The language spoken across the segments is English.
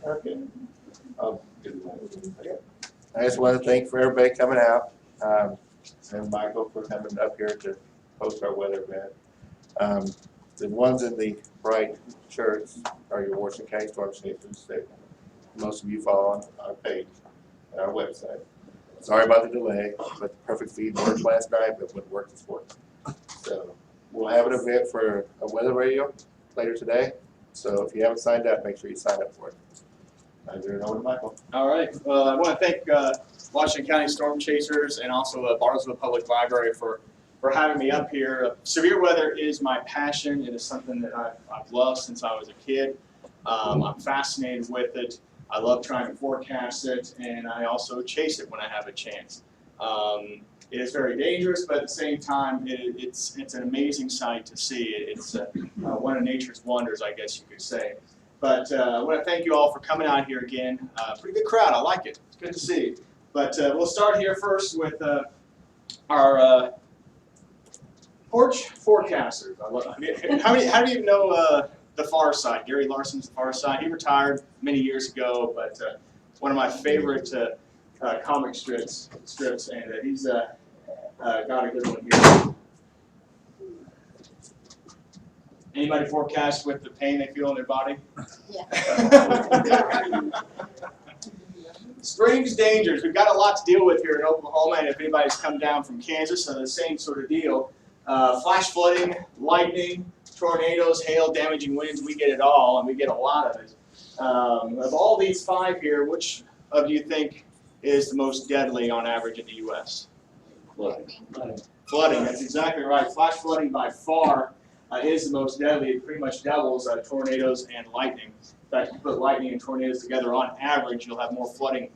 Okay. Okay. I just want to thank for everybody coming out, and Michael for coming up here to host our weather event. The ones in the bright shirts are your Washington County Storm Chasers that most of you follow on our page and our website. Sorry about the delay, but the perfect feed worked last night, but wouldn't work this morning. So we'll have an event for a weather radio later today. So if you haven't signed up, make sure you sign up for it. I turn it over to Michael. All right. Well, I want to thank Washington County Storm Chasers and also Bartlesville Public Library for having me up here. Severe weather is my passion. It is something that I've loved since I was a kid. I'm fascinated with it. I love trying to forecast it, and I also chase it when I have a chance. It is very dangerous, but at the same time, it's an amazing sight to see. It's one of nature's wonders, I guess you could say. But I want to thank you all for coming out here again. Pretty good crowd. I like it. It's good to see you. But we'll start here first with our porch forecasters. How many of you know The Far Side? Gary Larson's The Far Side. He retired many years ago, but one of my favorite comic strips, and he's got a good one here. Anybody forecast with the pain they feel in their body? Yeah. Strange dangers. We've got a lot to deal with here in Oklahoma, and if anybody's come down from Kansas, the same sort of deal. Flash flooding, lightning, tornadoes, hail, damaging winds, we get it all, and we get a lot of it. Of all these five here, which of you think is the most deadly on average in the U.S.? Flooding. Flooding, that's exactly right. Flash flooding by far is the most deadly. It pretty much doubles tornadoes and lightning. In fact, if you put lightning and tornadoes together, on average, you'll have more flooding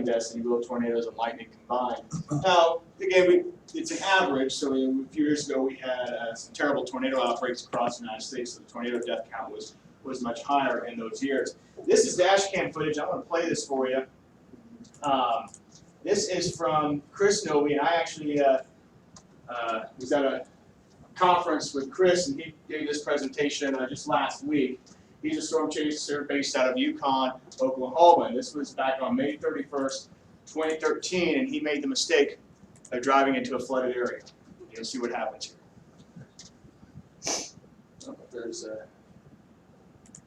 deaths than you will tornadoes and lightning combined. Now, again, it's an average, so a few years ago we had some terrible tornado outbreaks across the United States, so the tornado death count was much higher in those years. This is dash cam footage. I'm going to play this for you. This is from Chris Noby, and I actually was at a conference with Chris, and he gave this presentation just last week. He's a storm chaser based out of Yukon, Oklahoma, and this was back on May 31st, 2013, and he made the mistake of driving into a flooded area. You'll see what happens here. Oh, there's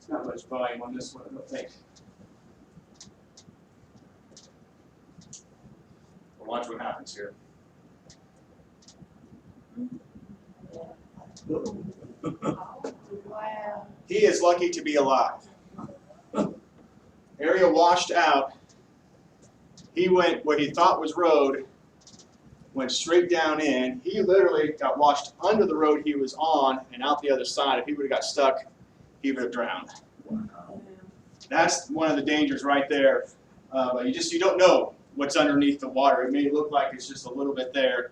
not much volume on this one, I don't think. Well, watch what happens here. Wow. He is lucky to be alive. Area washed out. He went what he thought was road, went straight down in. He literally got washed under the road he was on and out the other side. If he would have got stuck, he would have drowned. That's one of the dangers right there. But you don't know what's underneath the water. It may look like it's just a little bit there,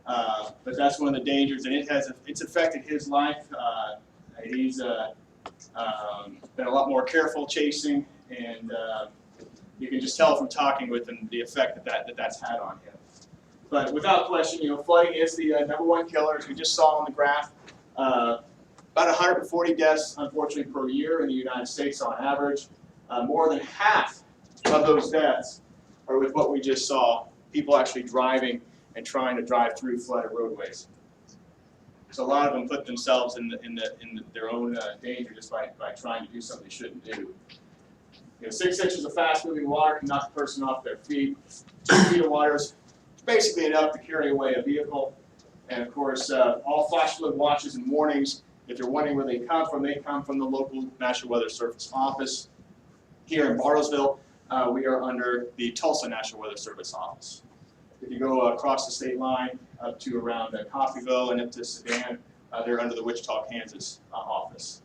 but that's one of the dangers, and it's affected his life. He's been a lot more careful chasing, and you can just tell from talking with him the effect that's had on him. But without question, flooding is the #1 killer, as we just saw on the graph. About 140 deaths, unfortunately, per year in the United States on average. More than half of those deaths are with what we just saw, people actually driving and trying to drive through flooded roadways. So a lot of them put themselves in their own danger just by trying to do something they shouldn't do. 6 inches of fast-moving water can knock the person off their feet. 2 feet of water is basically enough to carry away a vehicle. And of course, all flash flood watches and warnings, if you're wondering where they come from the local National Weather Service office. Here in Bartlesville, we are under the Tulsa National Weather Service office. If you go across the state line up to around Coffeyville and up to Sedan, they're under the Wichita, Kansas office.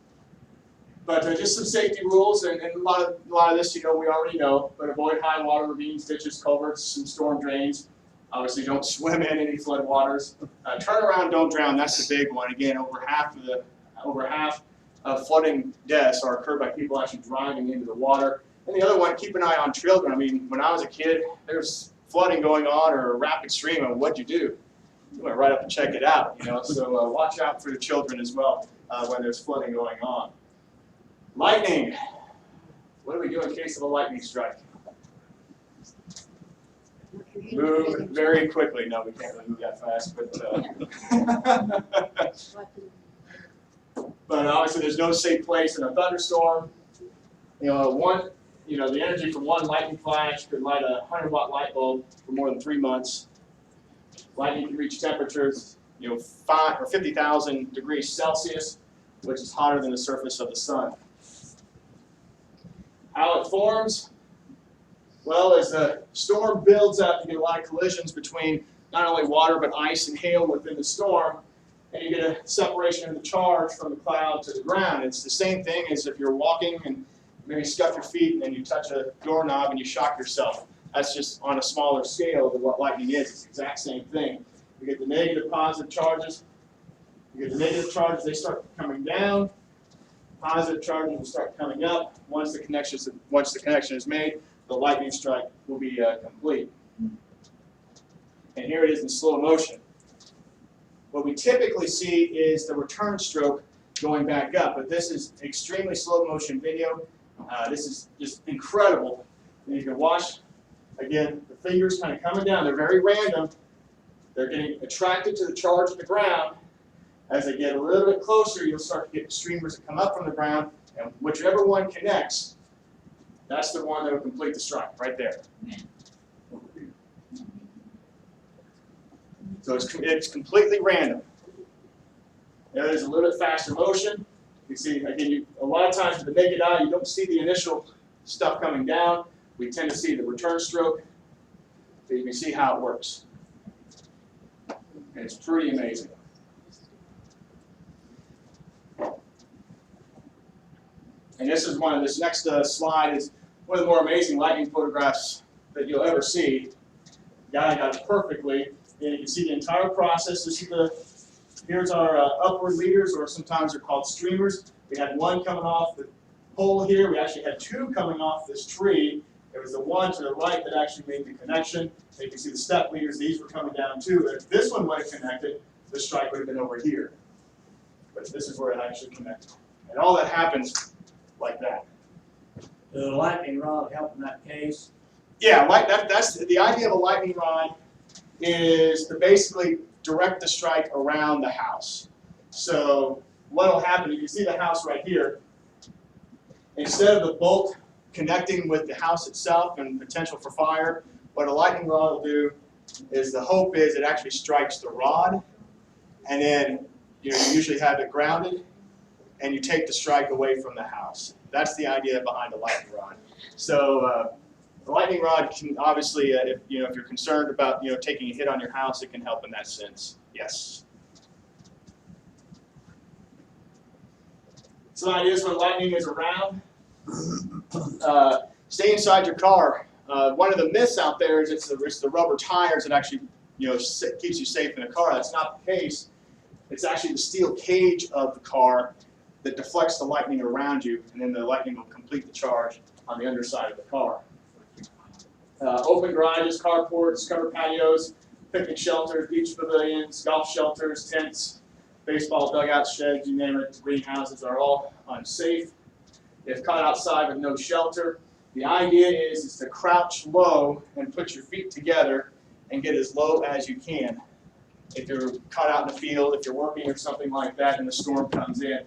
But just some safety rules, and a lot of this, we already know. But avoid high water, ravines, ditches, culverts, and storm drains. Obviously, don't swim in any flood waters. Turn around, don't drown. That's the big one. Again, over half of flooding deaths are occurred by people actually driving into the water. And the other one, keep an eye on children. I mean, when I was a kid, there's flooding going on or a rapid stream, and what'd you do? You went right up and check it out. So watch out for the children as well when there's flooding going on. Lightning. What do we do in case of a lightning strike? Move very quickly. No, we can't really move that fast, but but obviously there's no safe place in a thunderstorm. The energy from one lightning flash could light a 100-watt light bulb for more than 3 months. Lightning can reach temperatures, 5 or 50,000 degrees Celsius, which is hotter than the surface of the sun. How it forms? Well, as the storm builds up, you get a lot of collisions between not only water but ice and hail within the storm, and you get a separation of the charge from the cloud to the ground. It's the same thing as if you're walking and maybe scuff your feet and then you touch a doorknob and you shock yourself. That's just on a smaller scale than what lightning is. It's the exact same thing. You get the negative, positive charges. You get the negative charges, they start coming down. Positive charges will start coming up. Once the connection is made, the lightning strike will be complete. And here it is in slow motion. What we typically see is the return stroke going back up, but this is extremely slow motion video. This is just incredible. And you can watch, again, the fingers kind of coming down. They're very random. They're getting attracted to the charge of the ground. As they get a little bit closer, you'll start to get streamers that come up from the ground, and whichever one connects, that's the one that will complete the strike, right there. So it's completely random. There is a little bit faster motion. You see, again, a lot of times with the naked eye, you don't see the initial stuff coming down. We tend to see the return stroke. So you can see how it works. And it's pretty amazing. And this next slide is one of the more amazing lightning photographs that you'll ever see. The guy got it perfectly. And you can see the entire process. Here's our upward leaders, or sometimes they're called streamers. We had one coming off the pole here. We actually had two coming off this tree. There was the one to the right that actually made the connection. So you can see the step leaders. These were coming down too. If this one would have connected, the strike would have been over here. But this is where it actually connected. And all that happens like that. Does a lightning rod help in that case? Yeah, that's the idea of a lightning rod, is to basically direct the strike around the house. So what will happen, you can see the house right here. Instead of the bolt connecting with the house itself and potential for fire, what a lightning rod will do is, the hope is it actually strikes the rod, and then you usually have it grounded, and you take the strike away from the house. That's the idea behind the lightning rod. So the lightning rod can obviously, if you're concerned about taking a hit on your house, it can help in that sense. Yes. So the idea is when lightning is around, stay inside your car. One of the myths out there is it's the rubber tires that actually keeps you safe in a car. That's not the case. It's actually the steel cage of the car that deflects the lightning around you, and then the lightning will complete the charge on the underside of the car. Open garages, carports, covered patios, picnic shelters, beach pavilions, golf shelters, tents, baseball dugouts, sheds, you name it, greenhouses are all unsafe. If caught outside with no shelter, the idea is to crouch low and put your feet together and get as low as you can. If you're caught out in the field, if you're working or something like that and the storm comes in,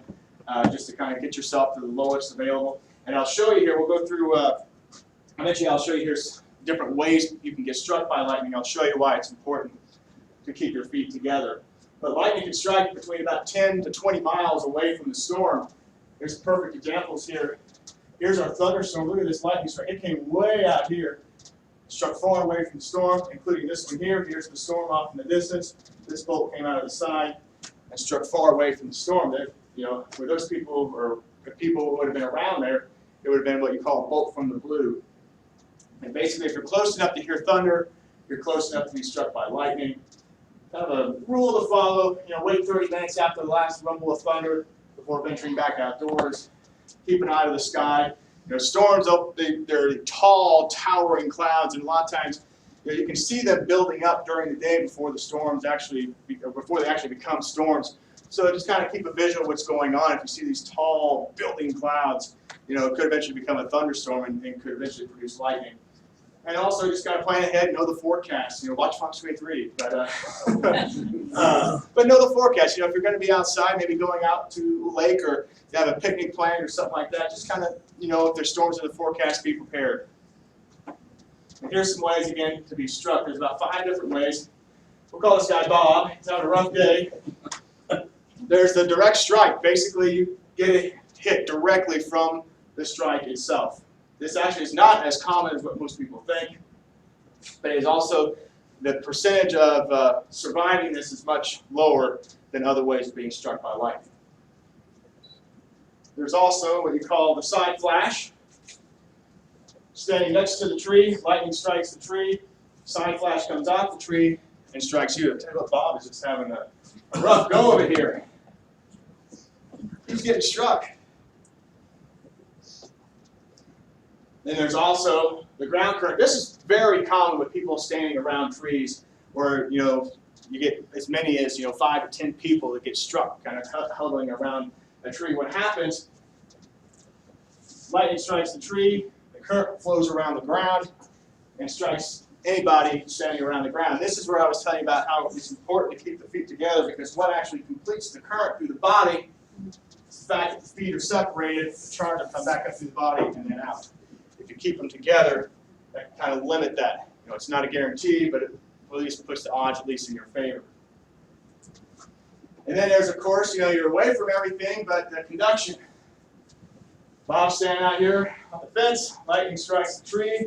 just to kind of get yourself to the lowest available. And I'll show you here, we'll go through, eventually I'll show you here different ways you can get struck by lightning. I'll show you why it's important to keep your feet together. But lightning can strike between about 10 to 20 miles away from the storm. There's perfect examples here. Here's our thunderstorm. Look at this lightning strike. It came way out here, struck far away from the storm, including this one here. Here's the storm off in the distance. This bolt came out of the side and struck far away from the storm. For those people, or the people who would have been around there, it would have been what you call a bolt from the blue. And basically, if you're close enough to hear thunder, you're close enough to be struck by lightning. Kind of a rule to follow. Wait 30 minutes after the last rumble of thunder before venturing back outdoors. Keep an eye to the sky. Storms, they're tall, towering clouds, and a lot of times you can see them building up during the day before the storms before they actually become storms. So just kind of keep a visual of what's going on. If you see these tall building clouds, it could eventually become a thunderstorm and could eventually produce lightning. And also, just got to plan ahead, know the forecast. Watch Fox 23, but but know the forecast. If you're going to be outside, maybe going out to a lake or you have a picnic planned or something like that, just kind of, if there's storms in the forecast, be prepared. And here's some ways, again, to be struck. There's about 5 different ways. We'll call this guy Bob. He's having a rough day. There's the direct strike. Basically, you get a hit directly from the strike itself. This actually is not as common as what most people think, but it is also, the percentage of surviving this is much lower than other ways of being struck by lightning. There's also what you call the side flash. Standing next to the tree, lightning strikes the tree, side flash comes off the tree and strikes you. I tell you what, Bob is just having a rough go of it here. He's getting struck. Then there's also the ground current. This is very common with people standing around trees where, you get as many as, 5 to 10 people that get struck kind of huddling around a tree. What happens, lightning strikes the tree, the current flows around the ground and strikes anybody standing around the ground. This is where I was telling you about how it's important to keep the feet together, because what actually completes the current through the body is the fact that the feet are separated, the charge will come back up through the body and then out. If you keep them together, that can kind of limit that. It's not a guarantee, but it at least puts the odds at least in your favor. And then there's, of course, you're away from everything but the conduction. Bob's standing out here on the fence, lightning strikes the tree,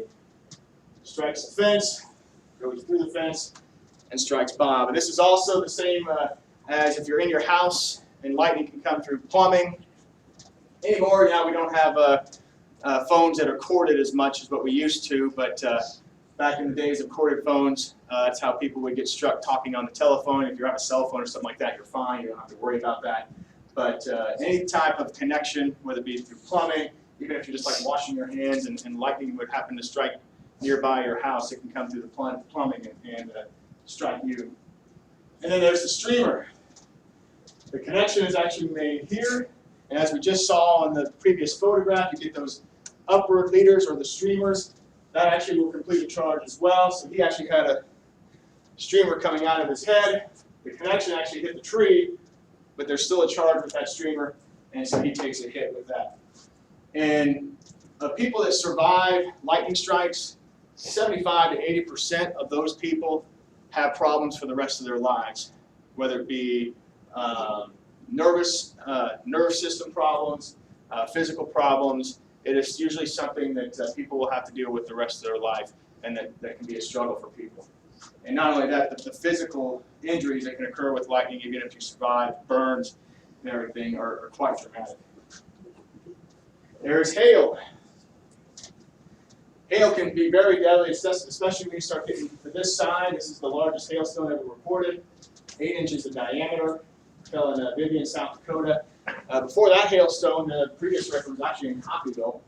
strikes the fence, goes through the fence, and strikes Bob. And this is also the same as if you're in your house and lightning can come through plumbing. Anymore, we don't have phones that are corded as much as what we used to, but back in the days of corded phones, that's how people would get struck talking on the telephone. If you have a cell phone or something like that, you're fine. You don't have to worry about that. But any type of connection, whether it be through plumbing, even if you're just like washing your hands and lightning would happen to strike nearby your house, it can come through the plumbing and strike you. And then there's the streamer. The connection is actually made here. And as we just saw in the previous photograph, you get those upward leaders or the streamers. That actually will complete a charge as well. So he actually had a streamer coming out of his head. The connection actually hit the tree, but there's still a charge with that streamer, and so he takes a hit with that. And people that survive lightning strikes, 75 to 80% of those people have problems for the rest of their lives, whether it be nerve system problems, physical problems. It is usually something that people will have to deal with the rest of their life, and that can be a struggle for people. And not only that, the physical injuries that can occur with lightning, even if you survive, burns and everything, are quite dramatic. There's hail. Hail can be very deadly, especially when you start getting to this side. This is the largest hailstone ever reported, 8 inches in diameter. Fell in Vivian, South Dakota. Before that hailstone, the previous record was actually in Coffeyville.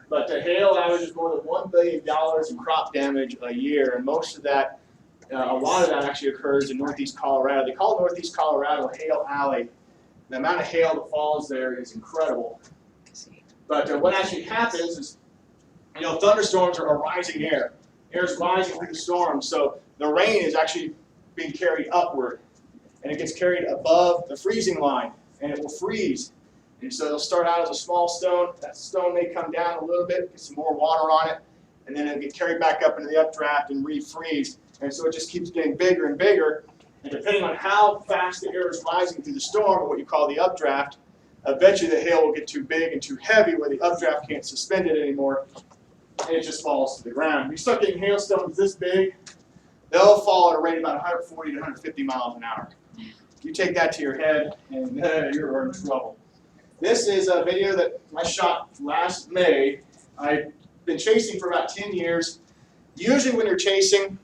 But the hail averages more than $1 billion in crop damage a year, and most of that, a lot of that actually occurs in northeast Colorado. They call northeast Colorado Hail Alley. The amount of hail that falls there is incredible. But what actually happens is, thunderstorms are rising air. Air is rising through the storm, so the rain is actually being carried upward. And it gets carried above the freezing line, and it will freeze. And so it'll start out as a small stone. That stone may come down a little bit, get some more water on it, and then it'll get carried back up into the updraft and refreeze. And so it just keeps getting bigger and bigger. And depending on how fast the air is rising through the storm, or what you call the updraft, eventually the hail will get too big and too heavy where the updraft can't suspend it anymore, and it just falls to the ground. If you start getting hailstones this big, they'll fall at a rate of about 140 to 150 miles an hour. You take that to your head, and you're in trouble. This is a video that I shot last May. I've been chasing for about 10 years. Usually when you're chasing,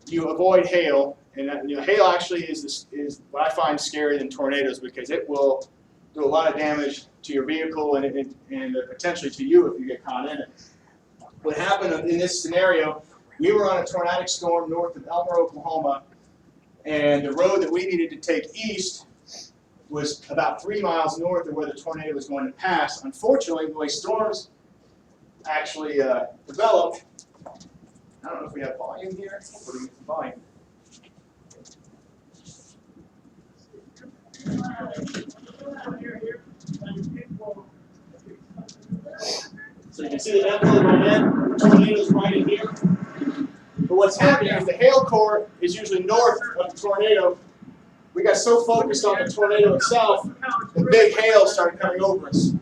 you avoid hail. And hail actually is what I find scarier than tornadoes, because it will do a lot of damage to your vehicle and potentially to you if you get caught in it. What happened in this scenario, we were on a tornadic storm north of Elmer, Oklahoma, and the road that we needed to take east was about 3 miles north of where the tornado was going to pass. Unfortunately, the way storms actually developed, I don't know if we have volume here. We're going to get some volume. So you can see the envelope on that. The tornado's right in here. But what's happening is the hail core is usually north of the tornado. We got so focused on the tornado itself, the big hail started coming over us.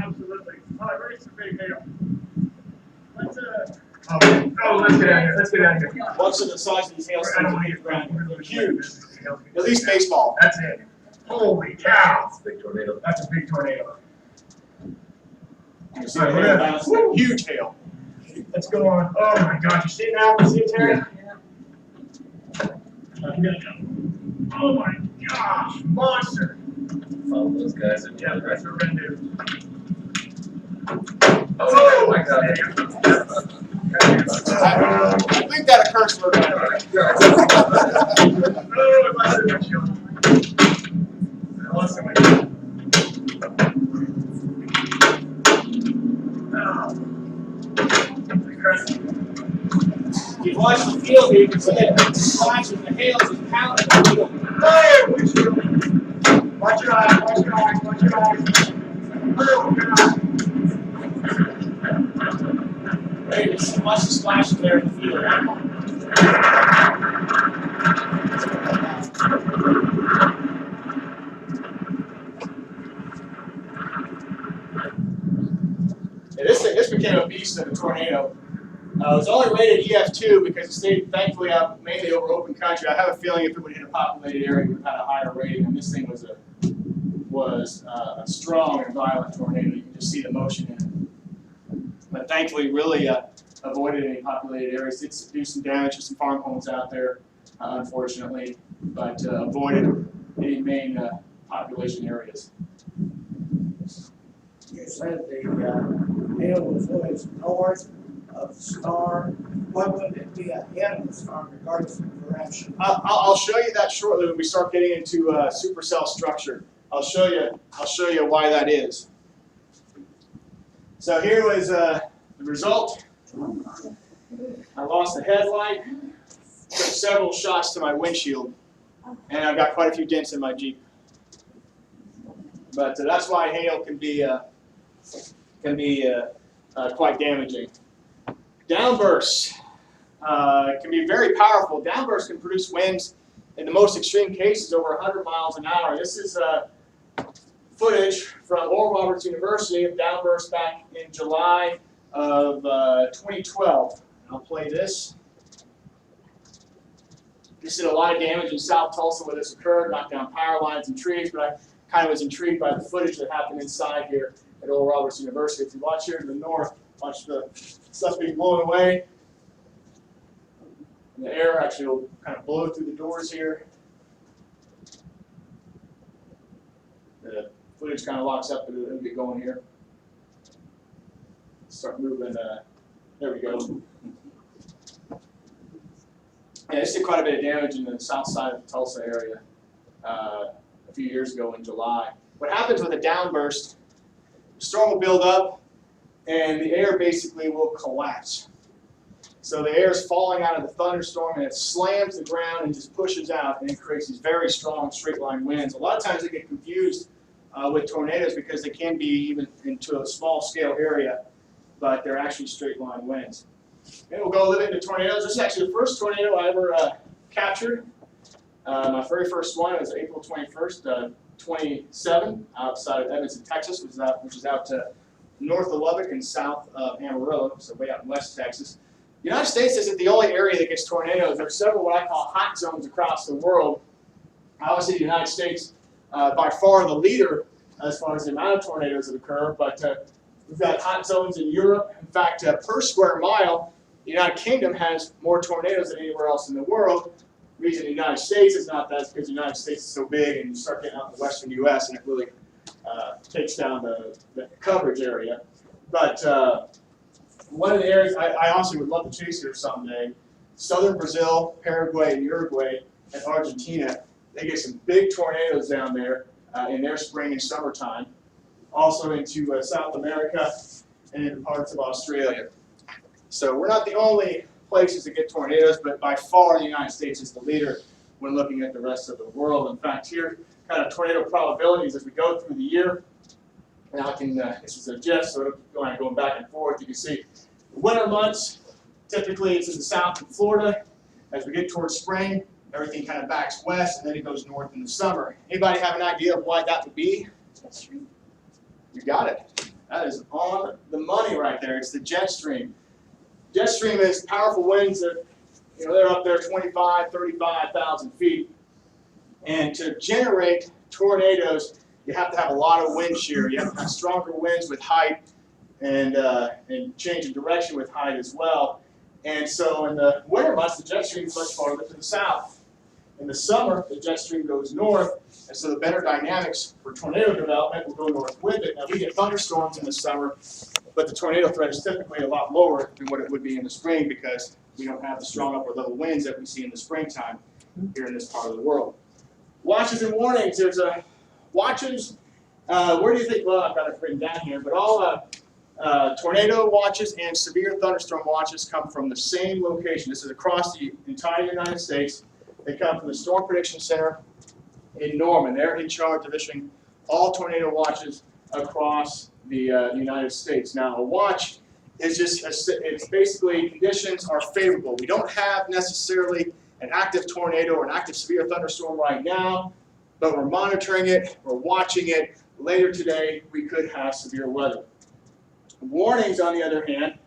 Absolutely. Oh, very big hail. Let's let's get out of here. Let's get out of here. Watch the size of these hailstones on the ground. They're huge. At least baseball. That's it. Holy cow. That's a big tornado. That's a big tornado. You see the hail bouncing. Huge hail. Let's go on. Oh my gosh. You see it now? You see it, Terry? Oh my gosh. Monster. Follow those guys. Yeah, that's what we're going to do. Oh my God. I think that occurs for Oh, if I did shield. Awesome. If you watch the field here, you can see that the splash of the hail is pounding the field. Oh, watch your eyes, watch your eyes, watch your eyes. Oh, God. Hey, just watch the splashes there in the field. Yeah, this became a beast of a tornado. It was only rated EF2 because it stayed thankfully out mainly over open country. I have a feeling if it would hit a populated area, it would have had a higher rating. And this thing was a strong and violent tornado. You can just see the motion in it. But thankfully, really avoided any populated areas. Did do some damage to some farm homes out there, unfortunately, but avoided any main population areas. You said the hail was always north of the star. Why wouldn't it be ahead of the star regardless of direction? I'll show you that shortly when we start getting into supercell structure. I'll show you why that is. So here was the result. I lost the headlight, took several shots to my windshield, and I've got quite a few dents in my Jeep. But that's why hail can be quite damaging. Downbursts can be very powerful. Downbursts can produce winds in the most extreme cases over 100 miles an hour. This is footage from Oral Roberts University of downbursts back in July of 2012. I'll play this. This did a lot of damage in South Tulsa where this occurred, knocked down power lines and trees, but I kind of was intrigued by the footage that happened inside here at Oral Roberts University. If you watch here to the north, watch the stuff being blown away. And the air actually will kind of blow through the doors here. The footage kind of locks up, but it'll get going here. Start moving, there we go. Yeah, this did quite a bit of damage in the south side of the Tulsa area a few years ago in July. What happens with a downburst, the storm will build up and the air basically will collapse. So the air is falling out of the thunderstorm and it slams the ground and just pushes out, and it creates these very strong straight line winds. A lot of times they get confused with tornadoes because they can be even into a small scale area, but they're actually straight line winds. And we'll go a little bit into tornadoes. This is actually the first tornado I ever captured. My very first one was April 21st, 27, outside of Edmonton, Texas, which is out north of Lubbock and south of Amarillo, so way out in West Texas. The United States isn't the only area that gets tornadoes. There are several what I call hot zones across the world. Obviously, the United States, by far the leader as far as the amount of tornadoes that occur, but we've got hot zones in Europe. In fact, per square mile, the United Kingdom has more tornadoes than anywhere else in the world. The reason the United States is not that is because the United States is so big, and you start getting out in the western U.S., and it really takes down the coverage area. But one of the areas I honestly would love to chase here someday southern Brazil, Paraguay, Uruguay, and Argentina, they get some big tornadoes down there in their spring and summertime. Also into South America and in parts of Australia. So we're not the only places that get tornadoes, but by far the United States is the leader when looking at the rest of the world. In fact, here, kind of tornado probabilities as we go through the year. And I can, this is a GIF, so it'll going back and forth. You can see the winter months, typically it's in the south in Florida. As we get towards spring, everything kind of backs west, and then it goes north in the summer. Anybody have an idea of why that would be? You got it. That is on the money right there. It's the jet stream. Jet stream is powerful winds that, they're up there 25, 35,000 feet. And to generate tornadoes, you have to have a lot of wind shear. You have to have stronger winds with height and change in direction with height as well. And so in the winter months, the jet stream is much farther to the south. In the summer, the jet stream goes north, and so the better dynamics for tornado development will go north with it. Now, we get thunderstorms in the summer, but the tornado threat is typically a lot lower than what it would be in the spring because we don't have the strong upper level winds that we see in the springtime here in this part of the world. Watches and warnings. There's watches. Where do you think? Well, I've got it written down here, but all tornado watches and severe thunderstorm watches come from the same location. This is across the entire United States. They come from the Storm Prediction Center in Norman. They're in charge of issuing all tornado watches across the United States. Now, a watch is just, it's basically conditions are favorable. We don't have necessarily an active tornado or an active severe thunderstorm right now, but we're monitoring it, we're watching it. Later today, we could have severe weather. Warnings, on the other hand,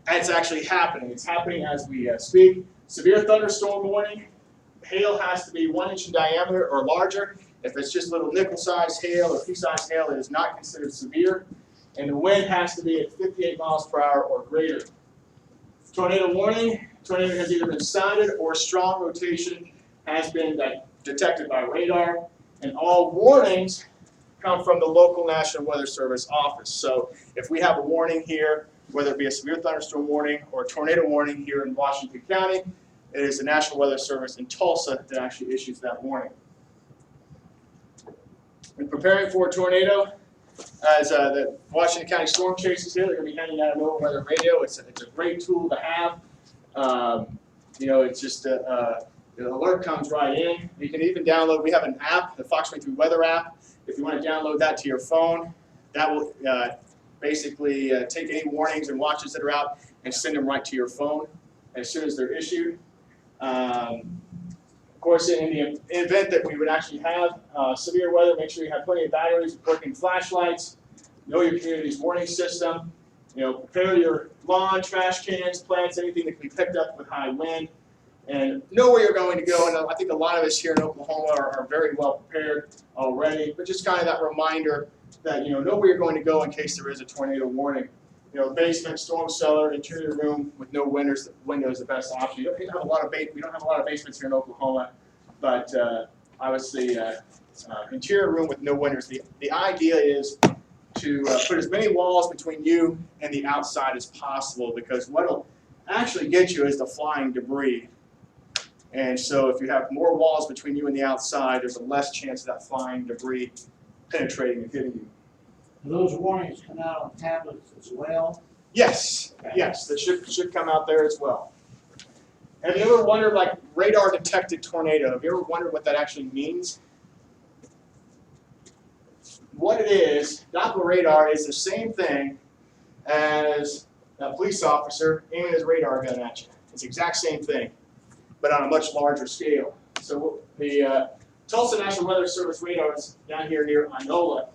it's actually happening. It's happening as we speak. Severe thunderstorm warning. Hail has to be 1 inch in diameter or larger. If it's just little nickel-sized hail or pea-sized hail, it is not considered severe. And the wind has to be at 58 miles per hour or greater. Tornado warning. Tornado has either been sounded or strong rotation has been detected by radar. And all warnings come from the local National Weather Service office. So if we have a warning here, whether it be a severe thunderstorm warning or a tornado warning here in Washington County, it is the National Weather Service in Tulsa that actually issues that warning. In preparing for a tornado, as the Washington County Storm Chasers here, they're going to be handing out an NOAA weather radio. It's a great tool to have. It's just the alert comes right in. You can even download, we have an app, the Fox 23 Weather app. If you want to download that to your phone, that will basically take any warnings and watches that are out and send them right to your phone as soon as they're issued. Of course, in the event that we would actually have severe weather, make sure you have plenty of batteries, working flashlights, know your community's warning system, prepare your lawn, trash cans, plants, anything that can be picked up with high wind, and know where you're going to go. And I think a lot of us here in Oklahoma are very well prepared already, but just kind of that reminder that know where you're going to go in case there is a tornado warning. Basement, storm cellar, interior room with no windows is the best option. We don't have a lot of basements here in Oklahoma, but obviously interior room with no windows. The idea is to put as many walls between you and the outside as possible, because what'll actually get you is the flying debris. And so if you have more walls between you and the outside, there's a less chance of that flying debris penetrating and hitting you. Do those warnings come out on tablets as well? Yes, yes, that should come out there as well. Have you ever wondered, like, radar detected tornado? Have you ever wondered what that actually means? What it is, Doppler radar is the same thing as a police officer aiming his radar gun at you. It's the exact same thing, but on a much larger scale. So the Tulsa National Weather Service radar is down here near Inola.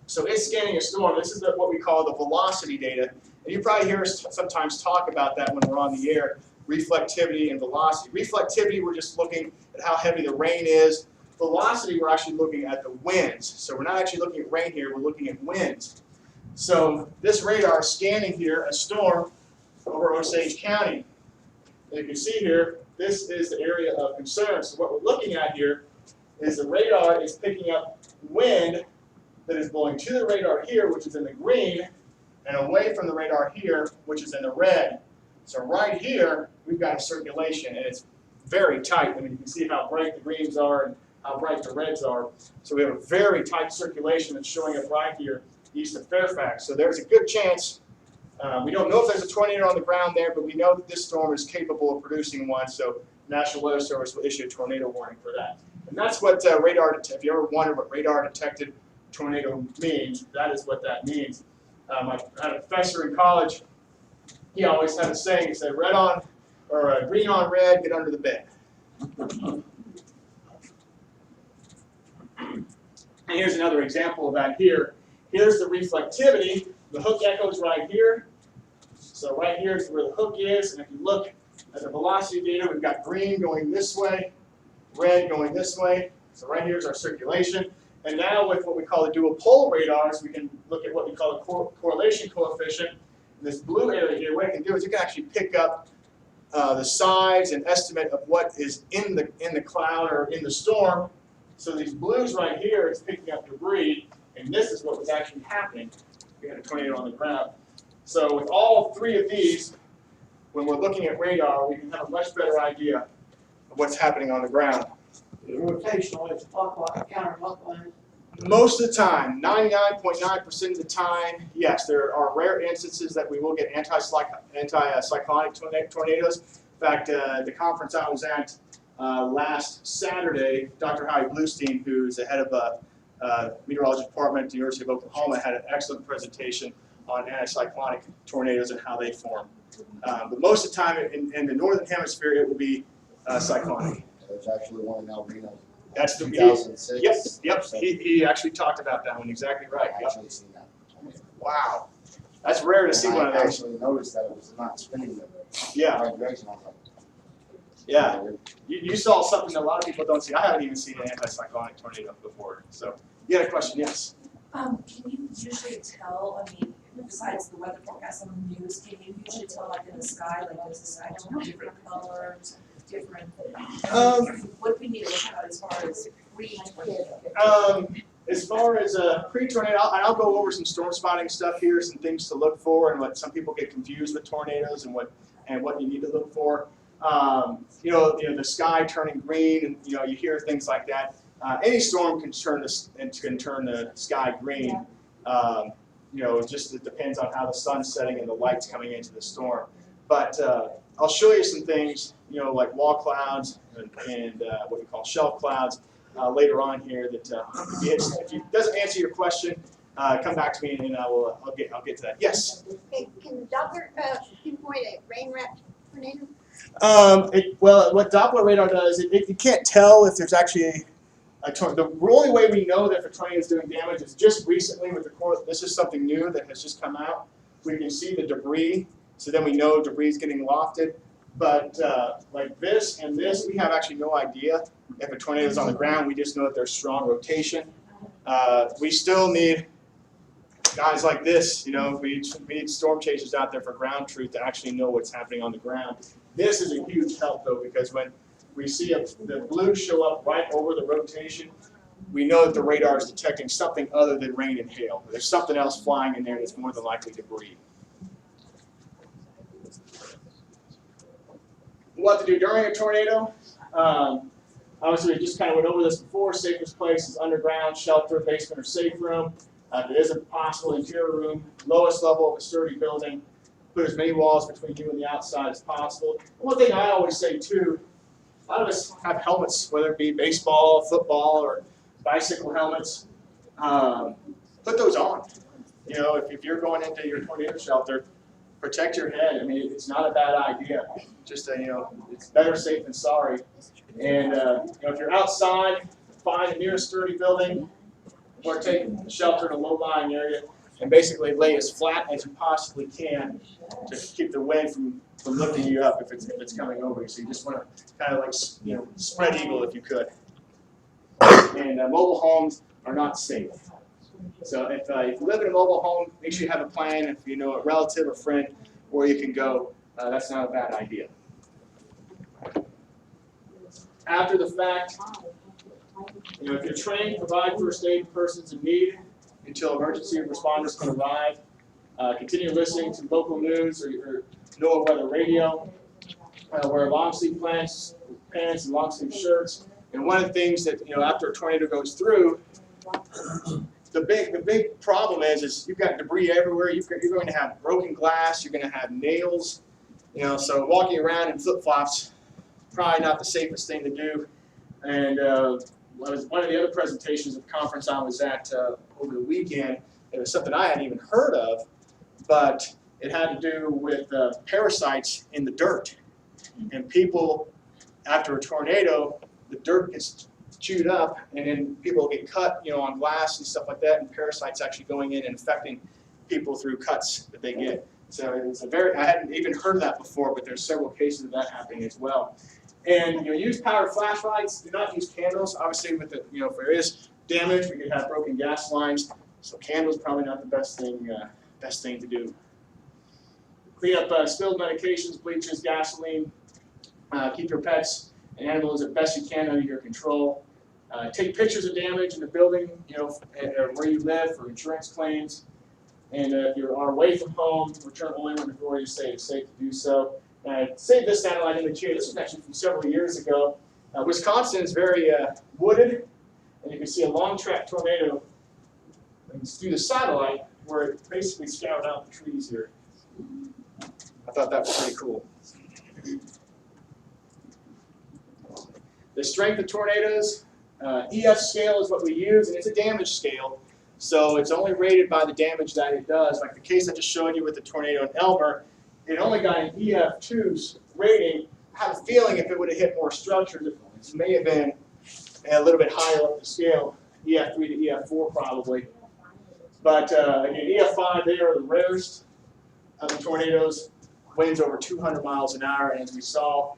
So it's scanning a storm. This is what we call the velocity data. And you probably hear us sometimes talk about that when we're on the air, reflectivity and velocity. Reflectivity, we're just looking at how heavy the rain is. Velocity, we're actually looking at the winds. So we're not actually looking at rain here, we're looking at winds. So this radar is scanning here a storm over Osage County. And you can see here, this is the area of concern. So what we're looking at here is the radar is picking up wind that is blowing to the radar here, which is in the green, and away from the radar here, which is in the red. So right here, we've got a circulation, and it's very tight. I mean, you can see how bright the greens are and how bright the reds are. So we have a very tight circulation that's showing up right here east of Fairfax. So there's a good chance, we don't know if there's a tornado on the ground there, but we know that this storm is capable of producing one, so National Weather Service will issue a tornado warning for that. And that's what if you ever wonder what radar detected tornado means, that is what that means. I had a professor in college, he always had a saying, he said, red on, or green on red, get under the bed. And here's another example of that here. Here's the reflectivity. The hook echoes right here. So right here is where the hook is, and if you look at the velocity data, we've got green going this way, red going this way. So right here is our circulation. And now with what we call the dual pole radars, we can look at what we call a correlation coefficient. This blue area here, what it can do is you can actually pick up the size and estimate of what is in the cloud or in the storm. So these blues right here is picking up debris, and this is what was actually happening. We had a tornado on the ground. So with all three of these, when we're looking at radar, we can have a much better idea of what's happening on the ground. The rotational is clockwise, counterclockwise. Most of the time, 99.9% of the time, yes, there are rare instances that we will get anti-cyclonic tornadoes. In fact, the conference I was at last Saturday, Dr. Howie Bluestein, who's the head of the meteorology department at the University of Oklahoma, had an excellent presentation on anticyclonic tornadoes and how they form. But most of the time in the northern hemisphere, it will be cyclonic. There's actually one in El Reno. That's the 2006. Yep. He actually talked about that one. Exactly right. I Yep. actually seen that. Wow, that's rare to see And one of I those. actually noticed that it was not spinning the Yeah, right direction. I was like, yeah. You saw something that a lot of people don't see. I haven't even seen an anticyclonic tornado before. So you had a question? Yes. Can you usually tell, I mean, besides the weather forecast on the news, can you usually tell like in the sky, like does the sky have different colors, different, what do we need to look at as far as pre-tornado? As far as pre-tornado, I'll go over some storm spotting stuff here, some things to look for, and what some people get confused with tornadoes and what you need to look for. You know, the sky turning green, and you hear things like that. Any storm can turn the sky green. Just it depends on how the sun's setting and the light's coming into the storm. But I'll show you some things, like wall clouds and what we call shelf clouds later on here. That if it doesn't answer your question, come back to me and I'll get to that. Yes. Okay, can Doppler pinpoint a rain wrapped tornado? Well, what Doppler radar does, it can't tell if there's actually a tornado. The only way we know that if a tornado is doing damage is just recently with the core. This is something new that has just come out. We can see the debris, so then we know debris is getting lofted. But like this and this, we have actually no idea if a tornado is on the ground. We just know that there's strong rotation. We still need guys like this. We need storm chasers out there for ground truth to actually know what's happening on the ground. This is a huge help though, because when we see the blue show up right over the rotation, we know that the radar is detecting something other than rain and hail. There's something else flying in there that's more than likely debris. What to do during a tornado? Obviously, we just kind of went over this before. Safest place is underground, shelter, basement, or safe room. If it isn't possible, interior room, lowest level of a sturdy building. Put as many walls between you and the outside as possible. And one thing I always say too, a lot of us have helmets, whether it be baseball, football, or bicycle helmets. Put those on. If you're going into your tornado shelter, protect your head. I mean, it's not a bad idea. Just it's better safe than sorry. And if you're outside, find the nearest sturdy building, or take shelter in a low-lying area, and basically lay as flat as you possibly can to keep the wind from lifting you up if it's coming over you. So you just want to kind of like spread eagle if you could. And mobile homes are not safe. So if you live in a mobile home, make sure you have a plan. If you know a relative or friend where you can go, that's not a bad idea. After the fact, if you're trained, provide first aid to persons in need until emergency responders can arrive. Continue listening to local news or NOAA weather radio. Wear long sleeve pants and long sleeve shirts. And one of the things that, after a tornado goes through, the big problem is you've got debris everywhere. You're going to have broken glass. You're going to have nails. So walking around in flip-flops, probably not the safest thing to do. And one of the other presentations at the conference I was at over the weekend, it was something I hadn't even heard of, but it had to do with parasites in the dirt. And people, after a tornado, the dirt gets chewed up, and then people get cut, on glass and stuff like that, and parasites actually going in and affecting people through cuts that they get. So it's I hadn't even heard of that before, but there's several cases of that happening as well. And use powered flashlights. Do not use candles. Obviously, with the if there is damage, we could have broken gas lines. So candles probably not the best thing to do. Clean up spilled medications, bleaches, gasoline. Keep your pets and animals as best you can under your control. Take pictures of damage in the building, where you live for insurance claims. And if you are away from home, return only when authorities say it's safe to do so. Save this satellite image here. This was actually from several years ago. Wisconsin is very wooded, and you can see a long track tornado through the satellite where it basically scoured out the trees here. I thought that was pretty cool. The strength of tornadoes, EF scale is what we use, and it's a damage scale. So it's only rated by the damage that it does. Like the case I just showed you with the tornado in Elmer, it only got an EF2 rating. I have a feeling if it would have hit more structures, it may have been a little bit higher up the scale, EF3 to EF4 probably. But again, EF5, they are the rarest of the tornadoes, winds over 200 miles an hour, and as we saw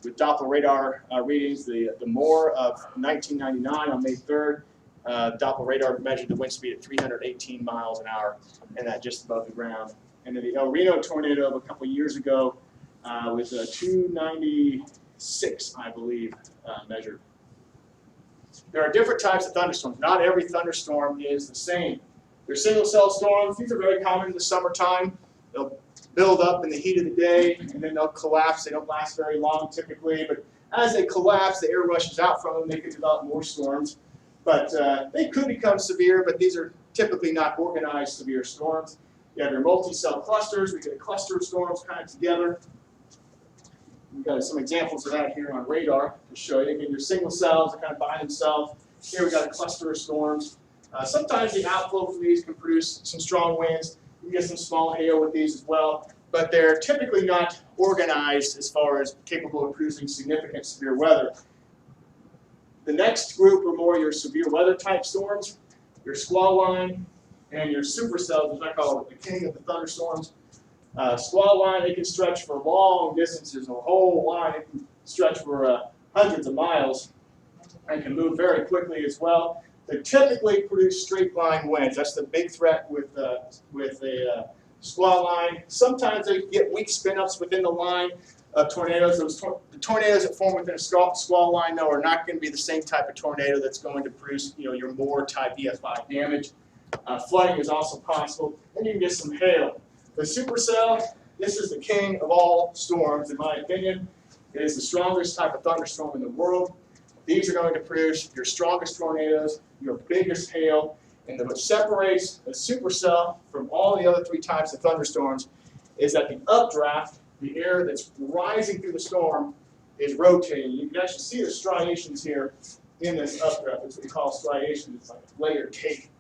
with Doppler radar readings, the Moore of 1999 on May 3rd, Doppler radar measured the wind speed at 318 miles an hour, and that just above the ground. And then the El Reno tornado of a couple years ago was 296, I believe, measured. There are different types of thunderstorms. Not every thunderstorm is the same. There's single cell storms. These are very common in the summertime. They'll build up in the heat of the day, and then they'll collapse. They don't last very long typically, but as they collapse, the air rushes out from them. They can develop more storms. But they could become severe, but these are typically not organized severe storms. You have your multi-cell clusters. We get cluster storms kind of together. We've got some examples of that here on radar to show you. Again, your single cells are kind of by themselves. Here we've got a cluster of storms. Sometimes the outflow from these can produce some strong winds. You can get some small hail with these as well, but they're typically not organized as far as capable of producing significant severe weather. The next group are more your severe weather type storms, your squall line, and your supercells, as I call it, the king of the thunderstorms. Squall line, they can stretch for long distances, a whole line. It can stretch for hundreds of miles and can move very quickly as well. They typically produce straight line winds. That's the big threat with a squall line. Sometimes they get weak spin-ups within the line of tornadoes. The tornadoes that form within a squall line, though, are not going to be the same type of tornado that's going to produce, your Moore type EF5 damage. Flooding is also possible, and you can get some hail. The supercell, this is the king of all storms, in my opinion. It is the strongest type of thunderstorm in the world. These are going to produce your strongest tornadoes, your biggest hail, and what separates a supercell from all the other three types of thunderstorms is that the updraft, the air that's rising through the storm, is rotating. You can actually see the striations here in this updraft. That's what we call striations. It's like a layered cake.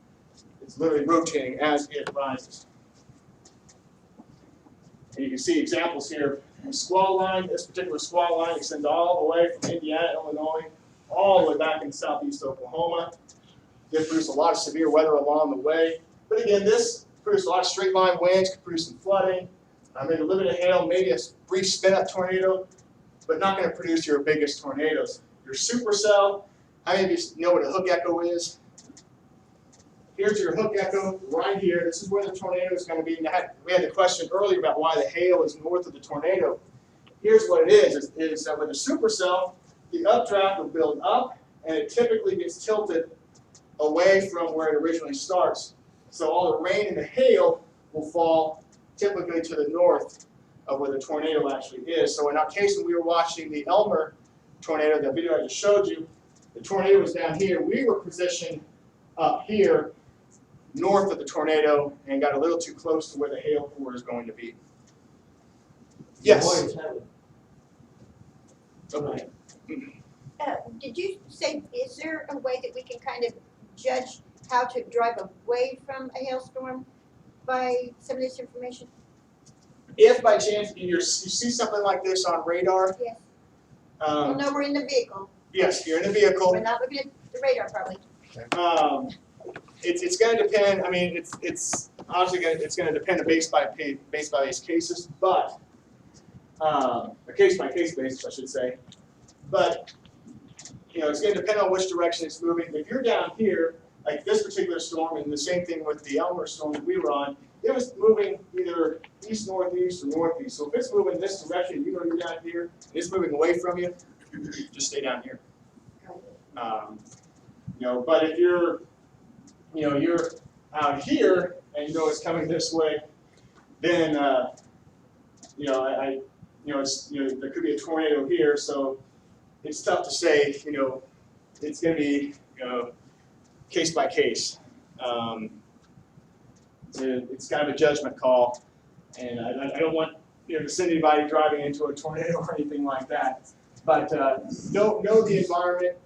It's literally rotating as it rises. And you can see examples here. The squall line, this particular squall line extends all the way from Indiana, Illinois, all the way back in southeast Oklahoma. It produced a lot of severe weather along the way. But again, this produced a lot of straight line winds, could produce some flooding, maybe a little bit of hail, maybe a brief spin-up tornado, but not going to produce your biggest tornadoes. Your supercell, how many of you know what a hook echo is? Here's your hook echo right here. This is where the tornado is going to be. We had the question earlier about why the hail is north of the tornado. Here's what it is that with a supercell, the updraft will build up, and it typically gets tilted away from where it originally starts. So all the rain and the hail will fall typically to the north of where the tornado actually is. So in our case, when we were watching the Elmer tornado, the video I just showed you, the tornado was down here. We were positioned up here, north of the tornado, and got a little too close to where the hail core is going to be. Yes. Always have it. Okay. Did you say, is there a way that we can kind of judge how to drive away from a hailstorm by some of this information? If by chance you see something like this on radar, Yes. Well, no, we're in the vehicle. yes, you're in a vehicle. We're not looking at the radar probably. It's going to depend. I mean, it's obviously going to depend on base by base cases, but a case by case basis, I should say. But it's going to depend on which direction it's moving. If you're down here, like this particular storm, and the same thing with the Elmer storm that we were on, it was moving either east northeast or northeast. So if it's moving this direction, you're down here, and it's moving away from you, just stay down here. But if you're out here and it's coming this way, then there could be a tornado here. So it's tough to say. It's going to be case by case. It's kind of a judgment call, and I don't want to send anybody driving into a tornado or anything like that. But know the environment.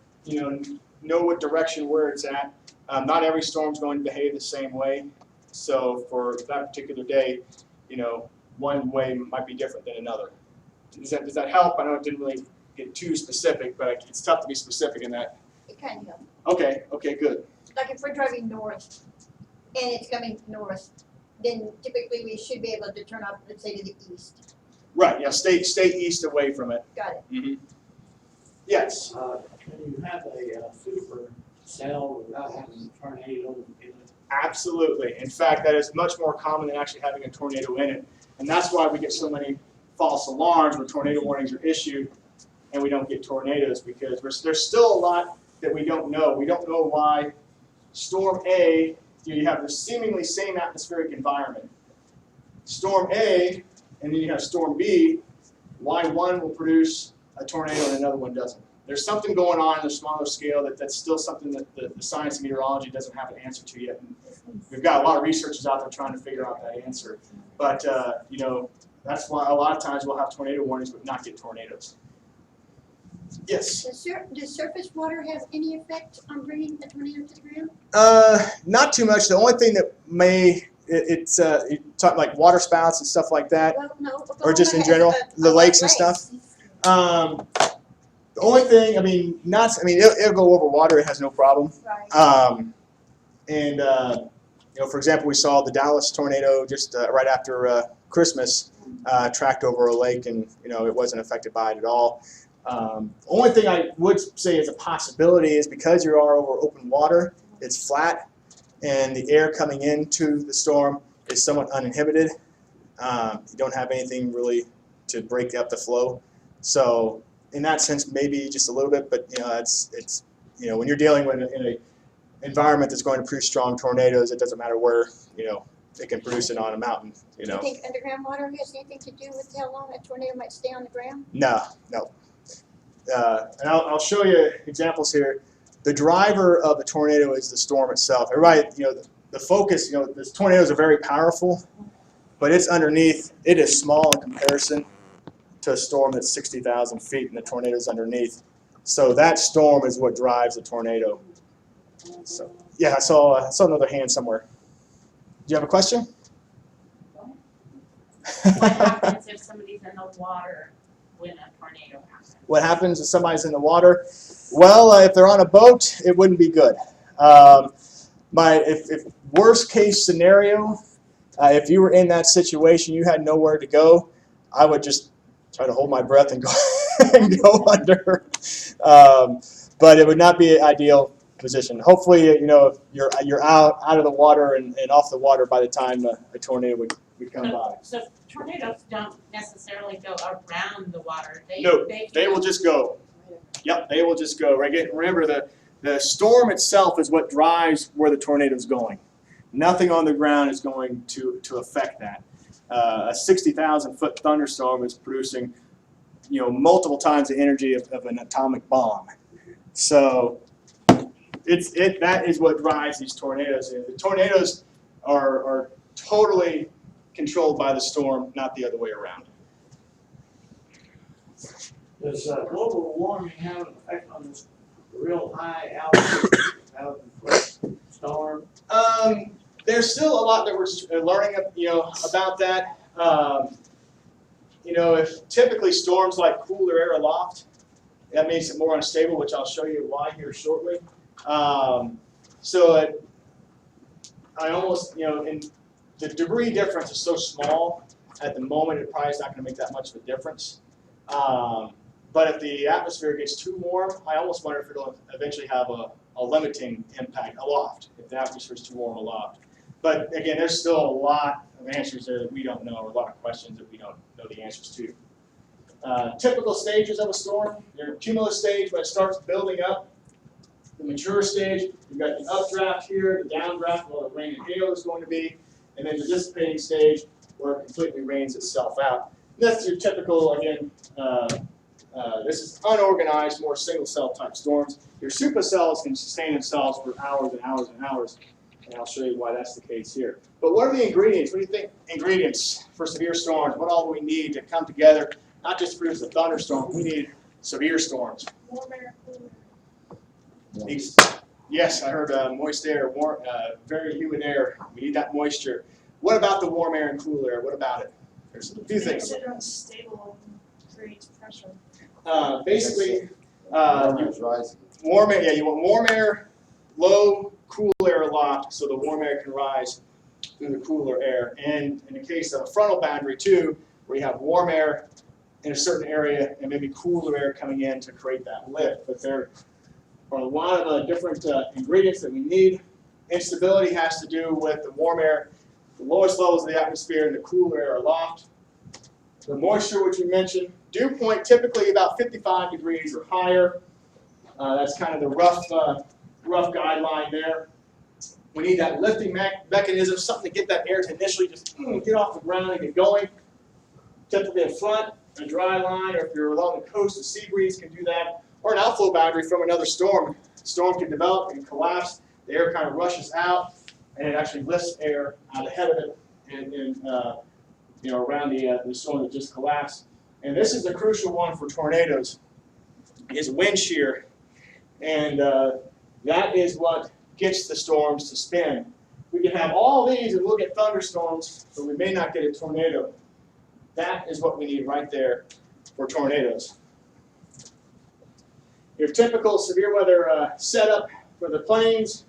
Know what direction where it's at. Not every storm's going to behave the same way. So for that particular day, one way might be different than another. Does that help? I know it didn't really get too specific, but it's tough to be specific in that. It kind of helps. Okay, good. Like if we're driving north and it's coming north, then typically we should be able to turn off, let's say, to the east. Right, yeah, stay east away from it. Got it. Mm-hmm. Yes. Can you have a super cell without having a tornado in it? Absolutely. In fact, that is much more common than actually having a tornado in it. And that's why we get so many false alarms where tornado warnings are issued and we don't get tornadoes, because there's still a lot that we don't know. We don't know why Storm A, you have the seemingly same atmospheric environment. Storm A, and then you have Storm B, why one will produce a tornado and another one doesn't. There's something going on in the smaller scale that's still something that the science of meteorology doesn't have an answer to yet. And we've got a lot of researchers out there trying to figure out that answer. But, that's why a lot of times we'll have tornado warnings but not get tornadoes. Yes? Does surface water have any effect on bringing a tornado to the ground? Not too much. The only thing that may, it's you talk like water spouts and stuff like that, Well, no. or just in general, the lakes and stuff. The only thing, it'll go over water. It has no problem. Right. For example, we saw the Dallas tornado just right after Christmas tracked over a lake, and it wasn't affected by it at all. Only thing I would say is a possibility is because you are over open water, it's flat, and the air coming into the storm is somewhat uninhibited. You don't have anything really to break up the flow. So in that sense, maybe just a little bit, but it's when you're dealing with in an environment that's going to produce strong tornadoes, it doesn't matter where it can produce it on a mountain. Do you think underground water has anything to do with how long a tornado might stay on the ground? No. And I'll show you examples here. The driver of the tornado is the storm itself. Everybody, the focus, the tornadoes are very powerful, but it's underneath. It is small in comparison to a storm that's 60,000 feet and the tornado's underneath. So that storm is what drives the tornado. So yeah, I saw another hand somewhere. Do you have a question? What happens if somebody's in the water when a tornado happens? What happens if somebody's in the water? Well, if they're on a boat, it wouldn't be good. If worst case scenario, if you were in that situation, you had nowhere to go, I would just try to hold my breath and go and go under. But it would not be an ideal position. Hopefully, you're out of the water and off the water by the time a tornado would come by. So tornadoes don't necessarily go around the water. They will just go. Yep, they will just go. Remember, the storm itself is what drives where the tornado is going, Nothing on the ground is going to affect that. A 60,000-foot thunderstorm is producing, multiple times the energy of an atomic bomb. So that is what drives these tornadoes. The tornadoes are totally controlled by the storm, not the other way around. Does global warming have an effect on this real high altitude, 1,000-foot storm? There's still a lot that we're learning, about that. If typically storms like cooler air aloft, that makes it more unstable, which I'll show you why here shortly. I almost, and the degree difference is so small at the moment, it probably is not going to make that much of a difference. But if the atmosphere gets too warm, I almost wonder if it'll eventually have a limiting impact aloft, if the atmosphere is too warm aloft. But again, there's still a lot of answers there that we don't know, or a lot of questions that we don't know the answers to. Typical stages of a storm: your cumulus stage, when it starts building up. The mature stage, you've got the updraft here, the downdraft where the rain and hail is going to be, and then the dissipating stage where it completely rains itself out. That's your typical, again, this is unorganized, more single cell type storms. Your supercells can sustain themselves for hours and hours and hours, and I'll show you why that's the case here. But what are the ingredients? What do you think ingredients for severe storms? What all do we need to come together, not just to produce a thunderstorm, we need severe storms. Warm air, cooler. Yes, I heard moist air, warm, very humid air. We need that moisture. What about the warm air and cool air? What about it? There's a few things. Makes it unstable and creates pressure. Basically, Water's rising. warm air. Yeah, you want warm air, low, cool air aloft, so the warm air can rise through the cooler air. And in the case of a frontal boundary too, where you have warm air in a certain area and maybe cooler air coming in to create that lift. But there are a lot of different ingredients that we need. Instability has to do with the warm air, the lowest levels of the atmosphere, and the cooler air aloft. The moisture, which we mentioned, dew point typically about 55 degrees or higher. That's kind of the rough guideline there. We need that lifting mechanism, something to get that air to initially just get off the ground and get going. Typically a front, a dry line, or if you're along the coast, a sea breeze can do that, or an outflow boundary from another storm. The storm can develop and collapse. The air kind of rushes out, and it actually lifts air out ahead of it and around the storm that just collapsed. And this is the crucial one for tornadoes, is wind shear. And that is what gets the storms to spin. We can have all these and we'll get thunderstorms, but we may not get a tornado. That is what we need right there for tornadoes. Your typical severe weather setup for the plains.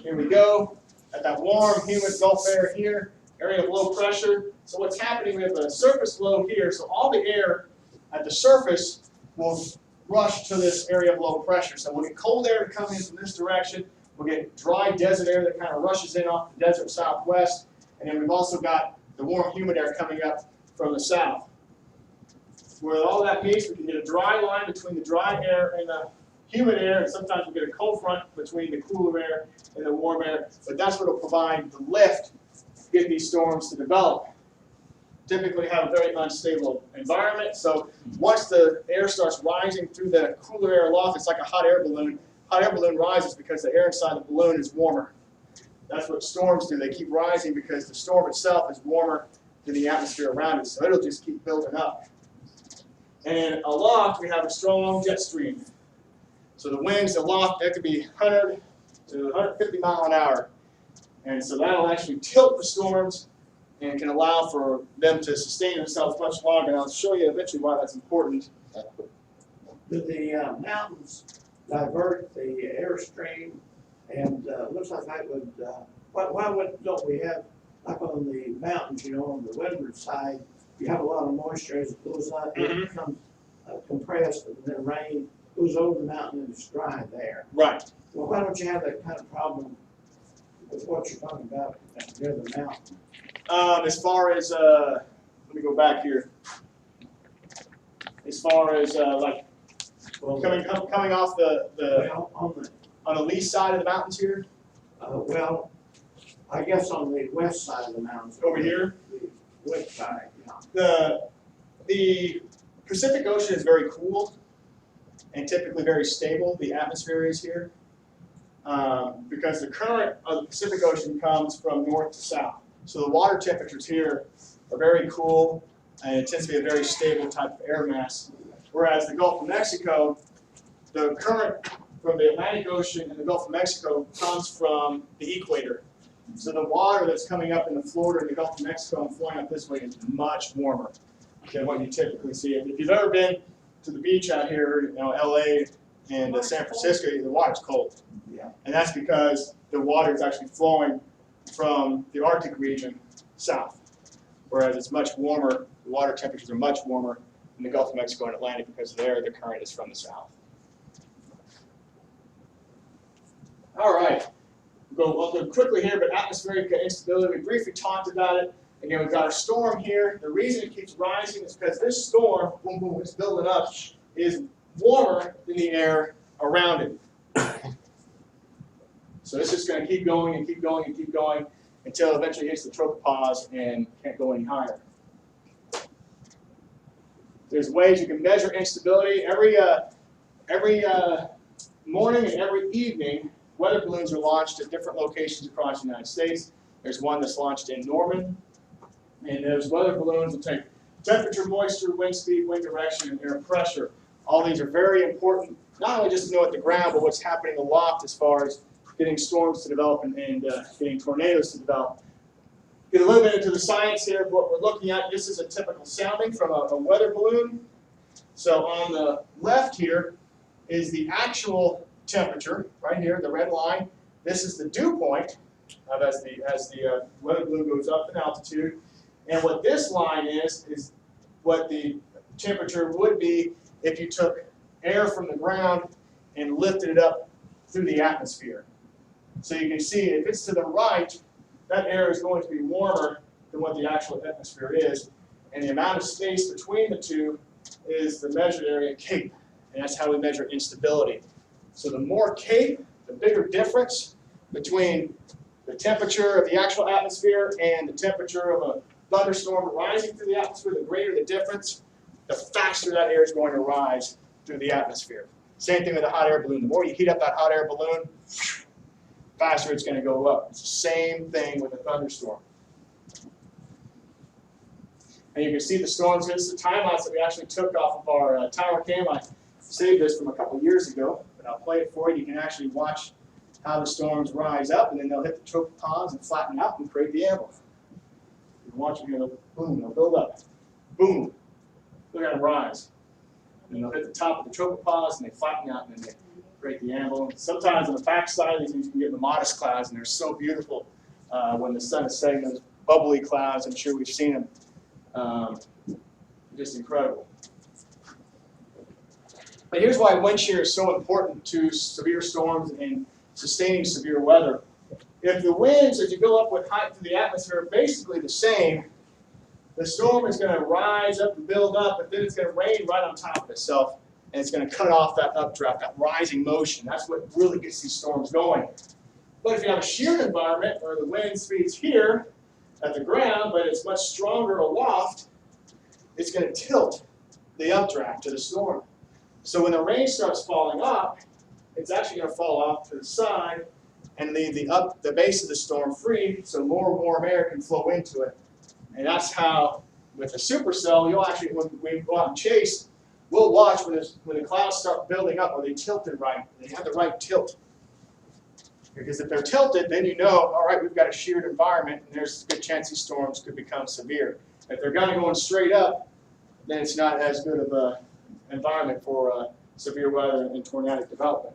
Here we go. At that warm, humid Gulf air here, area of low pressure. So what's happening, we have a surface low here, so all the air at the surface will rush to this area of low pressure. So we'll get cold air to come in from this direction. We'll get dry desert air that kind of rushes in off the desert southwest. And then we've also got the warm, humid air coming up from the south. Where all that means, we can get a dry line between the dry air and the humid air, and sometimes we get a cold front between the cooler air and the warm air. But that's what will provide the lift to get these storms to develop. Typically have a very unstable environment, so once the air starts rising through the cooler air aloft, it's like a hot air balloon. Hot air balloon rises because the air inside the balloon is warmer. That's what storms do. They keep rising because the storm itself is warmer than the atmosphere around it, so it'll just keep building up. And aloft, we have a strong jet stream. So the winds aloft, that could be 100 to 150 mile an hour. And so that'll actually tilt the storms and can allow for them to sustain themselves much longer. And I'll show you eventually why that's important. Do the mountains divert the airstream? And looks like that would, why don't we have, like on the mountains, on the windward side, you have a lot of moisture as it goes up, it becomes compressed, and then rain goes over the mountain and it's dry there. Right. Well, why don't you have that kind of problem with what you're talking about near the mountain? As far as, let me go back here. As far as like coming off Well, on the lee side of the mountains here. Well, I guess on the west side of the mountains. Over here? The west side, yeah. The Pacific Ocean is very cool and typically very stable. The atmosphere is here because the current of the Pacific Ocean comes from north to south. So the water temperatures here are very cool, and it tends to be a very stable type of air mass. Whereas the Gulf of Mexico, the current from the Atlantic Ocean and the Gulf of Mexico comes from the equator. So the water that's coming up into Florida and the Gulf of Mexico and flowing up this way is much warmer than what you typically see. If you've ever been to the beach out here, LA and San Francisco, the water's cold. Yeah. And that's because the water is actually flowing from the Arctic region south. Whereas it's much warmer, the water temperatures are much warmer in the Gulf of Mexico and Atlantic because there the current is from the south. All right. We'll go quickly here, but atmospheric instability, we briefly talked about it. Again, we've got our storm here. The reason it keeps rising is because this storm, boom, boom, it's building up, is warmer than the air around it. So it's just going to keep going and keep going and keep going until it eventually hits the tropopause and can't go any higher. There's ways you can measure instability. Every morning and every evening, weather balloons are launched at different locations across the United States. There's one that's launched in Norman. And those weather balloons will take temperature, moisture, wind speed, wind direction, and air pressure. All these are very important, not only just to know at the ground, but what's happening aloft as far as getting storms to develop and getting tornadoes to develop. Get a little bit into the science here of what we're looking at. This is a typical sounding from a weather balloon. So on the left here is the actual temperature, right here, the red line. This is the dew point as the weather balloon goes up in altitude. And what this line is what the temperature would be if you took air from the ground and lifted it up through the atmosphere. So you can see if it's to the right, that air is going to be warmer than what the actual atmosphere is. And the amount of space between the two is the measured area CAPE. And that's how we measure instability. So the more CAPE, the bigger difference between the temperature of the actual atmosphere and the temperature of a thunderstorm rising through the atmosphere, the greater the difference, the faster that air is going to rise through the atmosphere. Same thing with a hot air balloon. The more you heat up that hot air balloon, faster it's going to go up. It's the same thing with a thunderstorm. And you can see the storms. This is the time lapse that we actually took off of our tower cam. I saved this from a couple years ago, but I'll play it for you. You can actually watch how the storms rise up, and then they'll hit the tropopause and flatten out and create the amble. You can watch them here, boom, they'll build up. Boom, look at them rise. And then they'll hit the top of the tropopause and they flatten out and then they create the amble. Sometimes on the back side of these things you can get the modest clouds, and they're so beautiful when the sun is setting, those bubbly clouds. I'm sure we've seen them. Just incredible. But here's why wind shear is so important to severe storms and sustaining severe weather. If the winds, as you go up with height through the atmosphere, are basically the same, the storm is going to rise up and build up, but then it's going to rain right on top of itself, and it's going to cut off that updraft, that rising motion. That's what really gets these storms going. But if you have a sheared environment where the wind speed's here at the ground, but it's much stronger aloft, it's going to tilt the updraft to the storm. So when the rain starts falling off, it's actually going to fall off to the side and leave the base of the storm free, so more warm air can flow into it. And that's how, with a supercell, you'll actually, when we go out and chase, we'll watch when the clouds start building up, or they tilted right, they have the right tilt. Because if they're tilted, then you know, all right, we've got a sheared environment, and there's a good chance these storms could become severe. If they're kind of going straight up, then it's not as good of an environment for severe weather and tornadic development.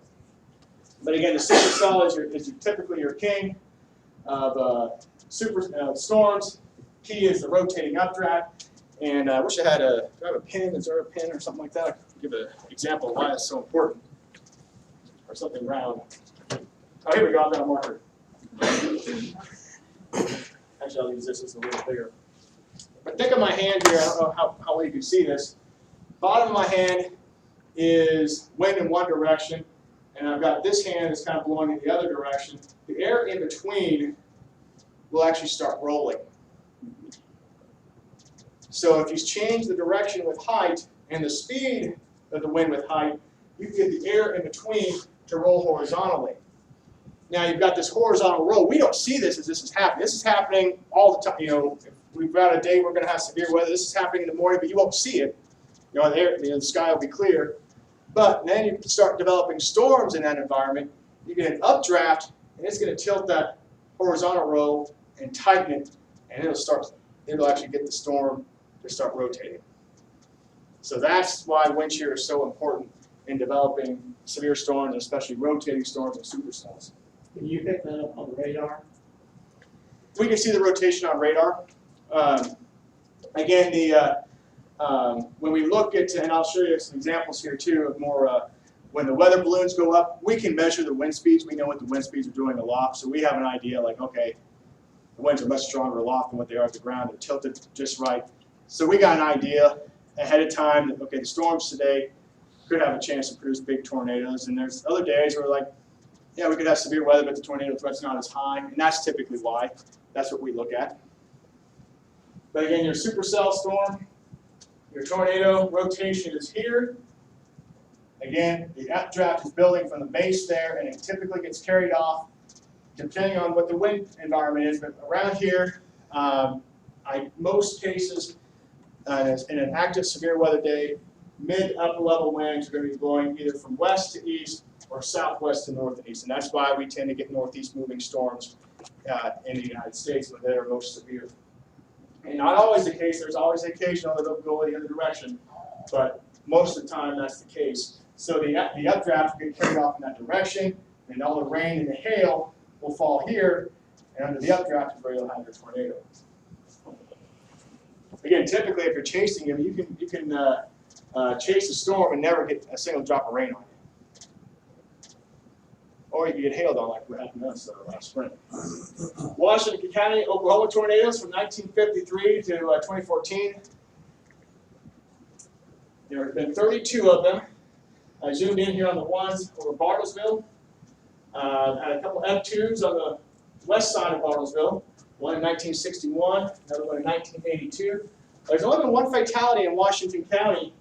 But again, the supercell is typically your king of storms. Key is the rotating updraft. And I wish I had do I have a pen? Is there a pen or something like that? I could give an example of why it's so important. Or something round. Oh, here we go. I've got a marker. Actually, I'll use this as a little bigger. But think of my hand here. I don't know how well you can see this. Bottom of my hand is wind in one direction, and I've got this hand that's kind of blowing in the other direction. The air in between will actually start rolling. So if you change the direction with height and the speed of the wind with height, you can get the air in between to roll horizontally. Now you've got this horizontal roll. We don't see this as this is happening. This is happening all the time. You know, if we've got a day we're going to have severe weather. This is happening in the morning, but you won't see it. You know, the sky will be clear. But then you start developing storms in that environment. You get an updraft, and it's going to tilt that horizontal roll and tighten it, and it'll actually get the storm to start rotating. So that's why wind shear is so important in developing severe storms, and especially rotating storms and supercells. Can you pick that up on the radar? We can see the rotation on radar. Again, when we look at, and I'll show you some examples here too of more, when the weather balloons go up, we can measure the wind speeds. We know what the wind speeds are doing aloft, so we have an idea like, okay, the winds are much stronger aloft than what they are at the ground. They're tilted just right. So we got an idea ahead of time that, okay, the storms today could have a chance to produce big tornadoes, and there's other days where like, yeah, we could have severe weather, but the tornado threat's not as high, and that's typically why. That's what we look at. But again, your supercell storm, your tornado rotation is here. Again, the updraft is building from the base there, and it typically gets carried off depending on what the wind environment is. But around here, most cases, in an active severe weather day, mid-upper level winds are going to be blowing either from west to east or southwest to northeast, and that's why we tend to get northeast moving storms in the United States when they are most severe. And not always the case. There's always the occasional that they'll go the other direction, but most of the time that's the case. So the updraft will get carried off in that direction, and all the rain and the hail will fall here, and under the updraft is where you'll have your tornado. Again, typically if you're chasing them, you can chase a storm and never get a single drop of rain on it. Or you can get hailed on like what happened to us last spring. Washington County, Oklahoma tornadoes from 1953 to 2014. There have been 32 of them. I zoomed in here on the ones over Bartlesville. Had a couple F2s on the west side of Bartlesville. One in 1961, another one in 1982. There's only been one fatality in Washington County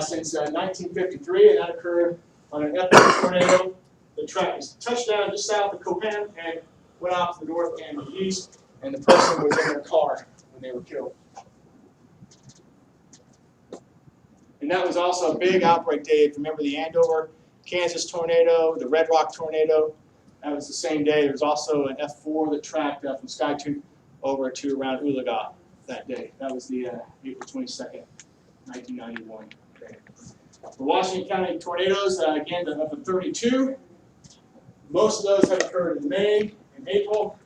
since 1953, and that occurred on an F2 tornado. The track is touched down just south of Copan and went off to the north and the east, and the person was in their car when they were killed. And that was also a big outbreak day. If you remember the Andover, Kansas tornado, the Red Rock tornado, that was the same day. There was also an F4 that tracked from Skytooth over to around Ulaga that day. That was the April 22nd, 1991. Okay. The Washington County tornadoes, again, of the 32, most of those have occurred in May and April.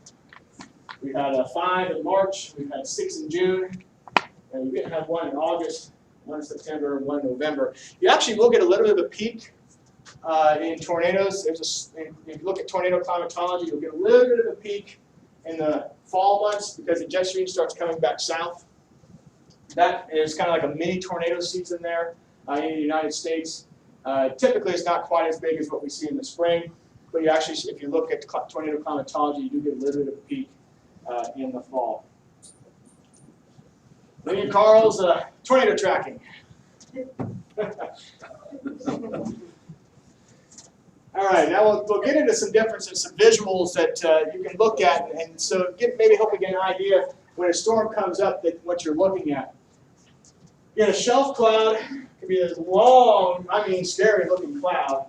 We had 5 in March, we've had 6 in June, and we didn't have 1 in August, 1 in September, and 1 in November. You actually will get a little bit of a peak in tornadoes. If you look at tornado climatology, you'll get a little bit of a peak in the fall months because the jet stream starts coming back south. That is kind of like a mini tornado season there in the United States. Typically, it's not quite as big as what we see in the spring, but you actually, if you look at tornado climatology, you do get a little bit of a peak in the fall. Linear Carl's tornado tracking. All right, now we'll get into some differences, some visuals that you can look at, and so maybe help you get an idea when a storm comes up that what you're looking at. You get a shelf cloud, it can be this long, I mean scary looking cloud,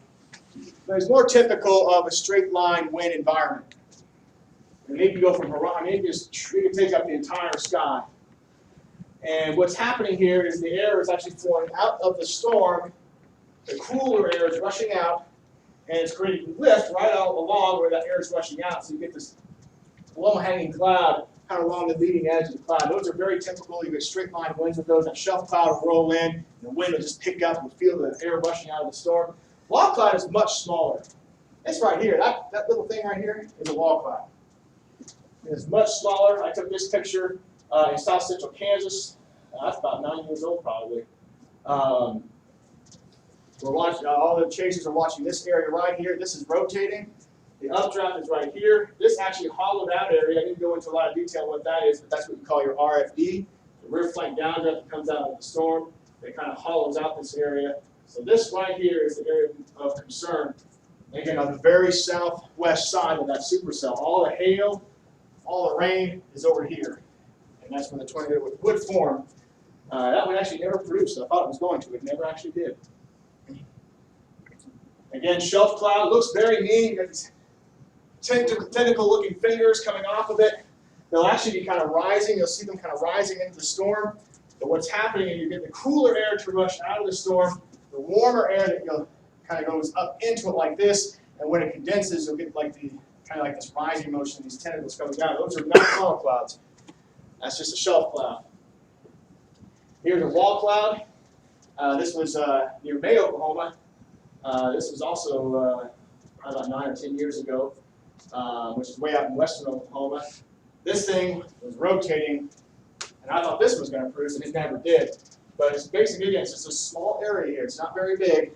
but it's more typical of a straight line wind environment. And maybe go from horizon, maybe you can take up the entire sky. And what's happening here is the air is actually flowing out of the storm, the cooler air is rushing out, and it's creating lift right all along where that air is rushing out. So you get this low-hanging cloud kind of along the leading edge of the cloud. Those are very typical. You get straight line winds with those. That shelf cloud will roll in, and the wind will just pick up and feel the air rushing out of the storm. Wall cloud is much smaller. It's right here. That little thing right here is a wall cloud. It's much smaller. I took this picture in south central Kansas. That's about 9 years old probably. We're watching, all the chasers are watching this area right here. This is rotating. The updraft is right here. This actually hollowed out area, I didn't go into a lot of detail what that is, but that's what you call your RFD. The rear flank downdraft that comes out of the storm. It kind of hollows out this area. So this right here is the area of concern. Again, on the very southwest side of that supercell, all the hail, all the rain is over here. And that's when the tornado would form. That one actually never produced. I thought it was going to. It never actually did. Again, shelf cloud looks very neat. It's tentacle looking fingers coming off of it. They'll actually be kind of rising. You'll see them kind of rising into the storm. But what's happening is you get the cooler air to rush out of the storm, the warmer air that kind of goes up into it like this, and when it condenses, you'll get like kind of like this rising motion, these tentacles coming down. Those are not funnel clouds. That's just a shelf cloud. Here's a wall cloud. This was near May, Oklahoma. This was also about 9 or 10 years ago, which is way out in western Oklahoma. This thing was rotating, and I thought this was going to produce, and it never did. But it's basically, again, it's just a small area here. It's not very big,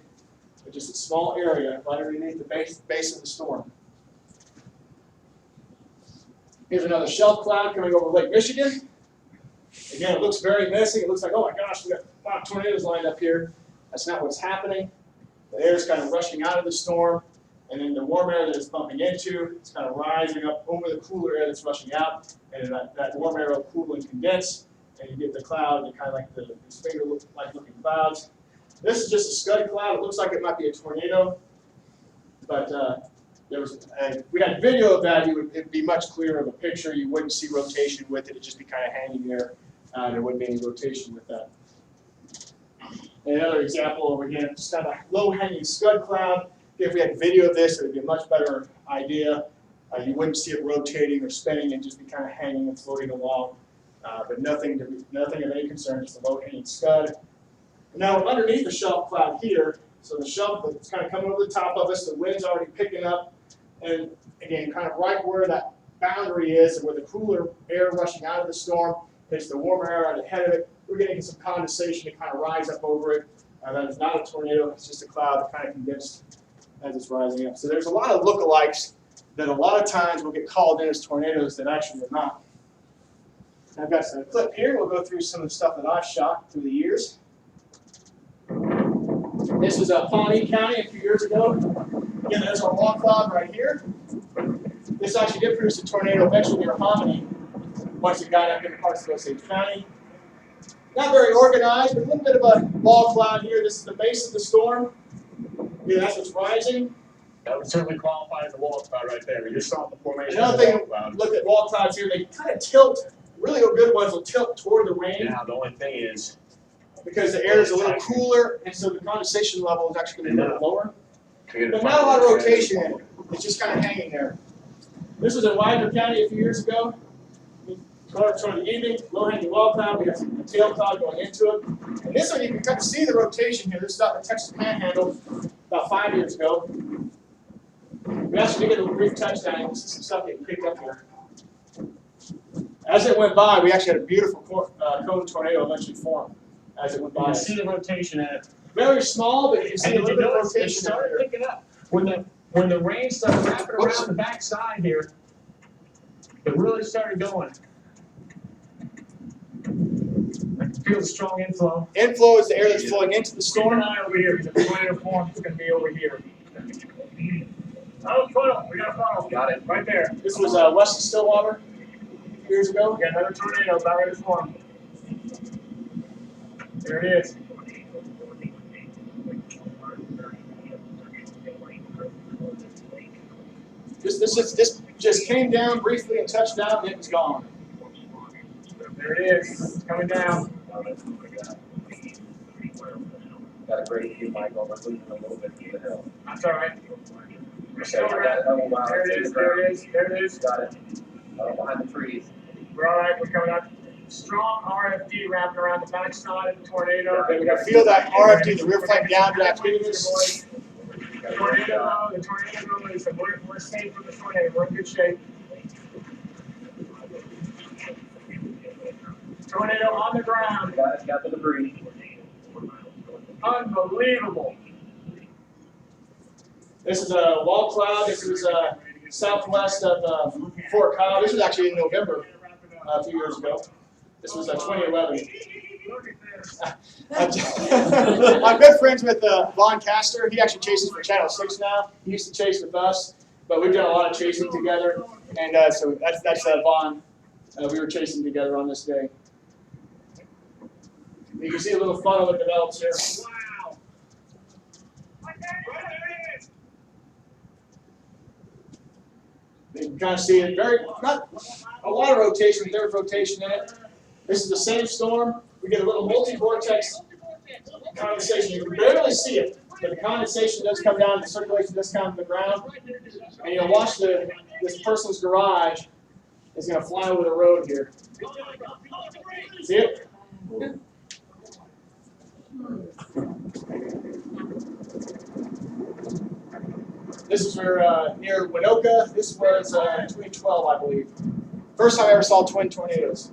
but just a small area right underneath the base of the storm. Here's another shelf cloud coming over Lake Michigan. Again, it looks very menacing. It looks like, oh my gosh, we got 5 tornadoes lined up here. That's not what's happening. The air is kind of rushing out of the storm, and then the warm air that it's bumping into, it's kind of rising up over the cooler air that's rushing out, and that warm air will cool and condense, and you get the cloud, and kind of like these finger-like looking clouds. This is just a scud cloud. It looks like it might be a tornado, but we had video of that. It'd be much clearer of a picture. You wouldn't see rotation with it. It'd just be kind of hanging there. There wouldn't be any rotation with that. And another example over here, just kind of a low-hanging scud cloud. If we had video of this, it would be a much better idea. You wouldn't see it rotating or spinning, and just be kind of hanging and floating along. But nothing of any concern, just a low-hanging scud. Now underneath the shelf cloud here, so the shelf is kind of coming over the top of us, the wind's already picking up, and again, kind of right where that boundary is, and where the cooler air rushing out of the storm hits the warmer air out ahead of it, we're getting some condensation to kind of rise up over it. That is not a tornado, it's just a cloud that kind of condensed as it's rising up. So there's a lot of lookalikes that a lot of times will get called in as tornadoes that actually are not. I've got some clip here. We'll go through some of the stuff that I've shot through the years. This was Pawnee County a few years ago. Again, there's our wall cloud right here. This actually did produce a tornado eventually near Hominy once it got up into parts of Osage County. Not very organized, but a little bit of a wall cloud here. This is the base of the storm. Yeah, that's what's rising. That would certainly qualify as a wall cloud right there. We just saw the formation Another of the thing, wall cloud. look at wall clouds here. They kind of tilt. Really good ones will tilt toward the rain. Now, the only thing is, Because the air is a little cooler, and so the condensation level is actually going to be a little lower. But not a lot of rotation in it. It's just kind of hanging there. This was in Widener County a few years ago. Toward the evening, low-hanging wall cloud. We have a tail cloud going into it. And this one, you can kind of see the rotation here. This is out in the Texas Panhandle about 5 years ago. We actually did get a brief touchdown. This is some stuff getting picked up here. As it went by, we actually had a beautiful cone tornado eventually form as it went you by. can see the rotation in it. Very small, but you can see a And little did bit you of notice it rotation started here. picking up? When the rain started wrapping around the back side here, it really started going. I can feel the strong inflow. Inflow is the air that's flowing into the Keep storm. an eye over here, because the tornado form is going to be over here. Oh, funnel. We got a funnel. Got it. Right there. This was west of Stillwater a few years ago. We got another tornado about ready to form. There it is. This just came down briefly and touched down, and it was gone. There it is. It's coming down. Got a great view, Michael. We're losing a little bit to the hill. That's all right. We're Okay, still I got around. it. Oh, wow. There it is. There it is. There it is. Got it. Behind the trees. We're all right. We're coming up. Strong RFD wrapping around the backside of the tornado. Okay, we can feel that RFD, the rear flank downdraft hitting us. The tornado is, we're safe from the tornado. We're in good shape. Tornado on the ground. Got the debris. Unbelievable. This is a wall cloud. This was southwest of Fort Kyle. This was actually in November a few years ago. This was 2011. I'm good friends with Vaughn Castor. He actually chases for Channel 6 now. He used to chase with us, but we've done a lot of chasing together. And so that's Vaughn. We were chasing together on this day. You can see a little funnel that develops here. Wow. You can kind of see it not a lot of rotation, but there's rotation in it. This is the same storm. We get a little multi-vortex condensation. You can barely see it, but the condensation does come down, the circulation does come to the ground. And you'll watch this person's garage is going to fly over the road here. See it? This is where near Winoka. This was 2012, I believe. First time I ever saw twin tornadoes.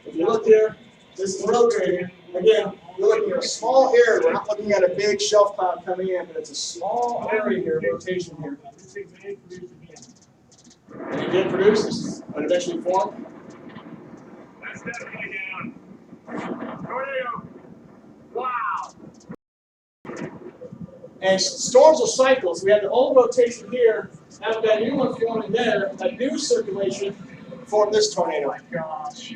If you look here, this is rotating. Again, we're looking at a small area. We're not looking at a big shelf cloud coming in, but it's a small area here, rotation here. And it did produce. This is what eventually formed. That's definitely down. Tornado. Wow. And storms will cycle. So we have the old rotation here. Now we've got a new one forming there. A new circulation formed this tornado. Oh my gosh.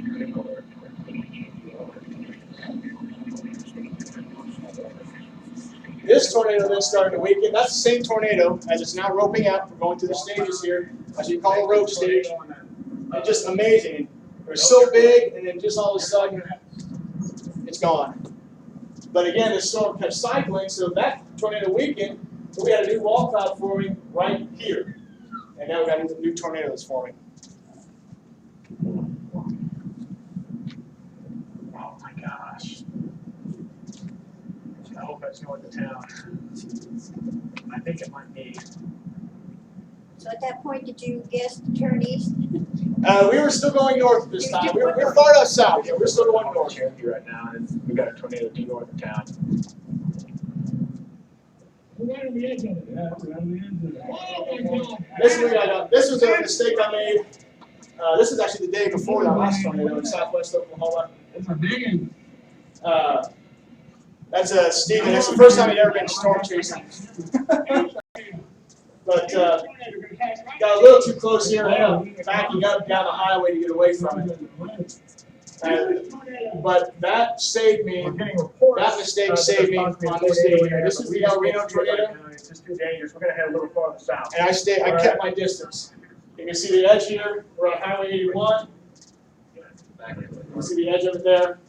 This tornado then started to weaken. That's the same tornado as it's now roping out. We're going through the stages here, as you call a rope stage. And just amazing. It was so big, and then just all of a sudden, it's gone. But again, the storm kept cycling, so that tornado weakened. So we had a new wall cloud forming right here. And now we've got a new tornado that's forming. Oh my gosh. I hope that's north of town. I think it might be. So at that point, did you guess to turn east? We were still going north this time. We were far enough south. Yeah, we're still going north. Right now, and we've got a tornado due north of town. This was a mistake I made. This is actually the day before that last tornado in southwest Oklahoma. That's a big That's Stephen. That's the first time he'd ever been storm chasing. But got a little too close here and ended up backing up down the highway to get away from it. But that saved me. That mistake saved me on this day here. This is the El Reno tornado. It's just too dangerous. We're gonna head a little farther south. And I kept my distance. You can see the edge here. We're on Highway 81. You can see the edge of it there.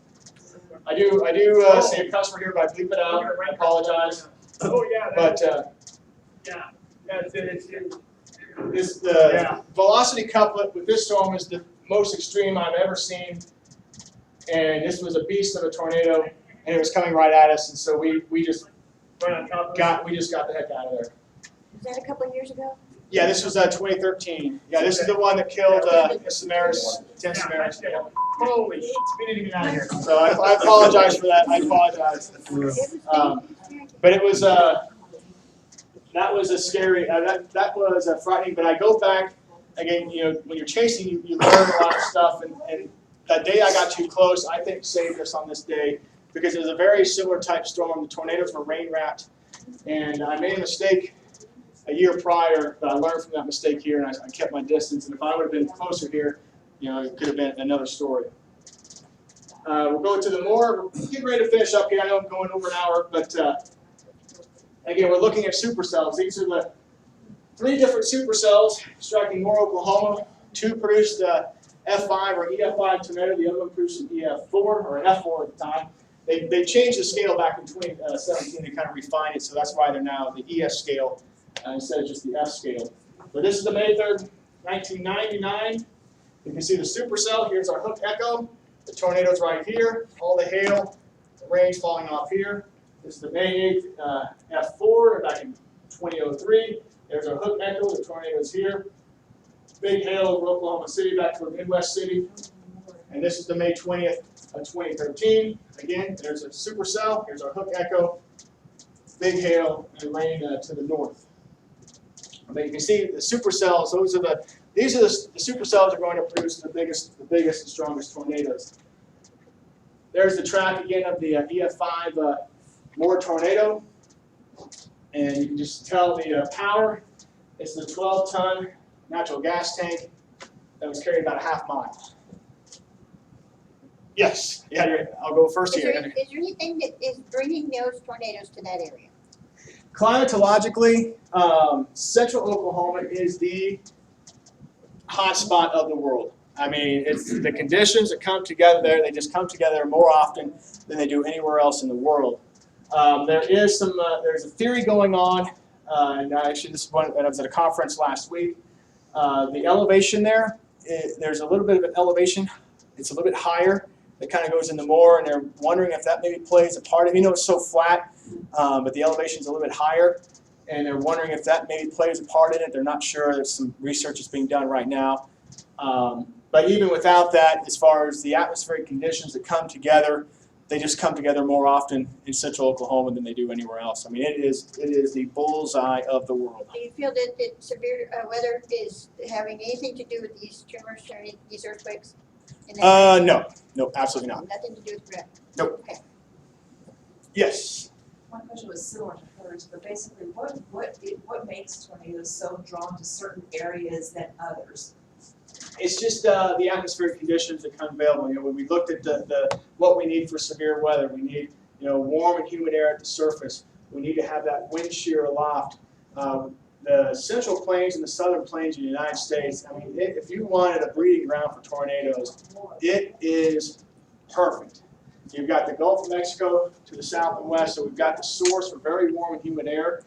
I do see a customer here, but I bleep it out. I apologize. Oh yeah. But Yeah. It's the velocity couplet with this storm is the most extreme I've ever seen. And this was a beast of a tornado, and it was coming right at us, and so we just got the heck out of there. Was that a couple of years ago? Yeah, this was 2013. Yeah, this is the one that killed Samaras, 10 Samaras. Holy shit, we need to get out of here. So I apologize for that. I apologize. But it was that was a scary. That was frightening. But I go back again. You know, when you're chasing, you learn a lot of stuff. And that day I got too close, I think saved us on this day because it was a very similar type storm. The tornadoes were rain wrapped, and I made a mistake a year prior, but I learned from that mistake here, and I kept my distance. And if I would have been closer here, you know, it could have been another story. We'll go to the more. We're getting ready to finish up here. I know I'm going over an hour, but again, we're looking at supercells. These are the 3 different supercells striking Moore, Oklahoma. 2 produced F5 or EF5 tornado. The other one produced an EF4 or an F4 at the time. They changed the scale back in 2017 to kind of refine it, so that's why they're now the EF scale instead of just the F scale. But this is the May 3rd, 1999. You can see the supercell. Here's our hook echo. The tornado's right here. All the hail, the rain's falling off here. This is the May 8th F4 back in 2003. There's our hook echo. The tornado's here. Big hail over Oklahoma City back to Midwest City. And this is the May 20th of 2013. Again, there's a supercell. Here's our hook echo. Big hail and rain to the north. But you can see the supercells. These are the supercells are going to produce the biggest and strongest tornadoes. There's the track again of the EF5 Moore tornado, and you can just tell the power. It's the 12-ton natural gas tank that was carried about a half mile. Yes, yeah, I'll go first Is here. there anything that is bringing those tornadoes to that area? Climatologically, central Oklahoma is the hot spot of the world. I mean, it's the conditions that come together there, they just come together more often than they do anywhere else in the world. There's a theory going on, and actually this is one that I was at a conference last week. The elevation there, there's a little bit of an elevation. It's a little bit higher. It kind of goes into more, and they're wondering if that maybe plays a part of it. You know, it's so flat, but the elevation's a little bit higher, and they're wondering if that maybe plays a part in it. They're not sure. There's some research that's being done right now. But even without that, as far as the atmospheric conditions that come together, they just come together more often in central Oklahoma than they do anywhere else. I mean, it is the bullseye of the world. Do you feel that severe weather is having anything to do with these tremors or these earthquakes? No, absolutely not. Nothing to do with gravity? Nope. Okay. Yes. My question was similar to hers, but basically, what makes tornadoes so drawn to certain areas than others? It's just the atmospheric conditions that come available. You know, when we looked at what we need for severe weather, we need warm and humid air at the surface. We need to have that wind shear aloft. The central plains and the southern plains of the United States. I mean, if you wanted a breeding ground for tornadoes, it is perfect. You've got the Gulf of Mexico to the south and west, so we've got the source for very warm and humid air.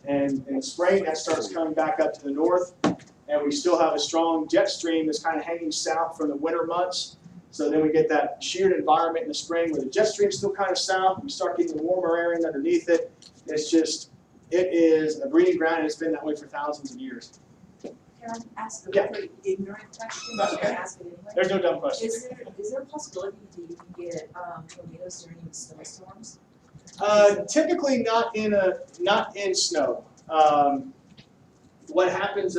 And in the spring, that starts coming back up to the north. And we still have a strong jet stream that's kind of hanging south from the winter months. So then we get that sheared environment in the spring where the jet stream's still kind of south. We start getting the warmer air in underneath it. It is a breeding ground, and it's been that way for thousands of years. Can I ask a Yeah. very ignorant question? That's But I'm okay. gonna ask it anyway. There's no dumb questions. Is there a possibility that you can get tornadoes during snowstorms? Typically not in snow. What happens?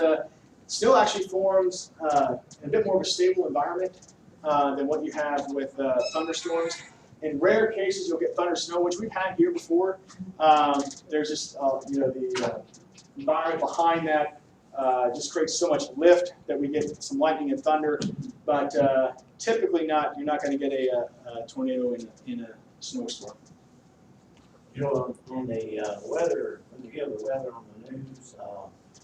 Snow actually forms a bit more of a stable environment than what you have with thunderstorms. In rare cases, you'll get thunder snow, which we've had here before. There's just the environment behind that just creates so much lift that we get some lightning and thunder. But typically not. You're not going to get a tornado in a snowstorm. You know, on the weather, when you hear the weather on the news,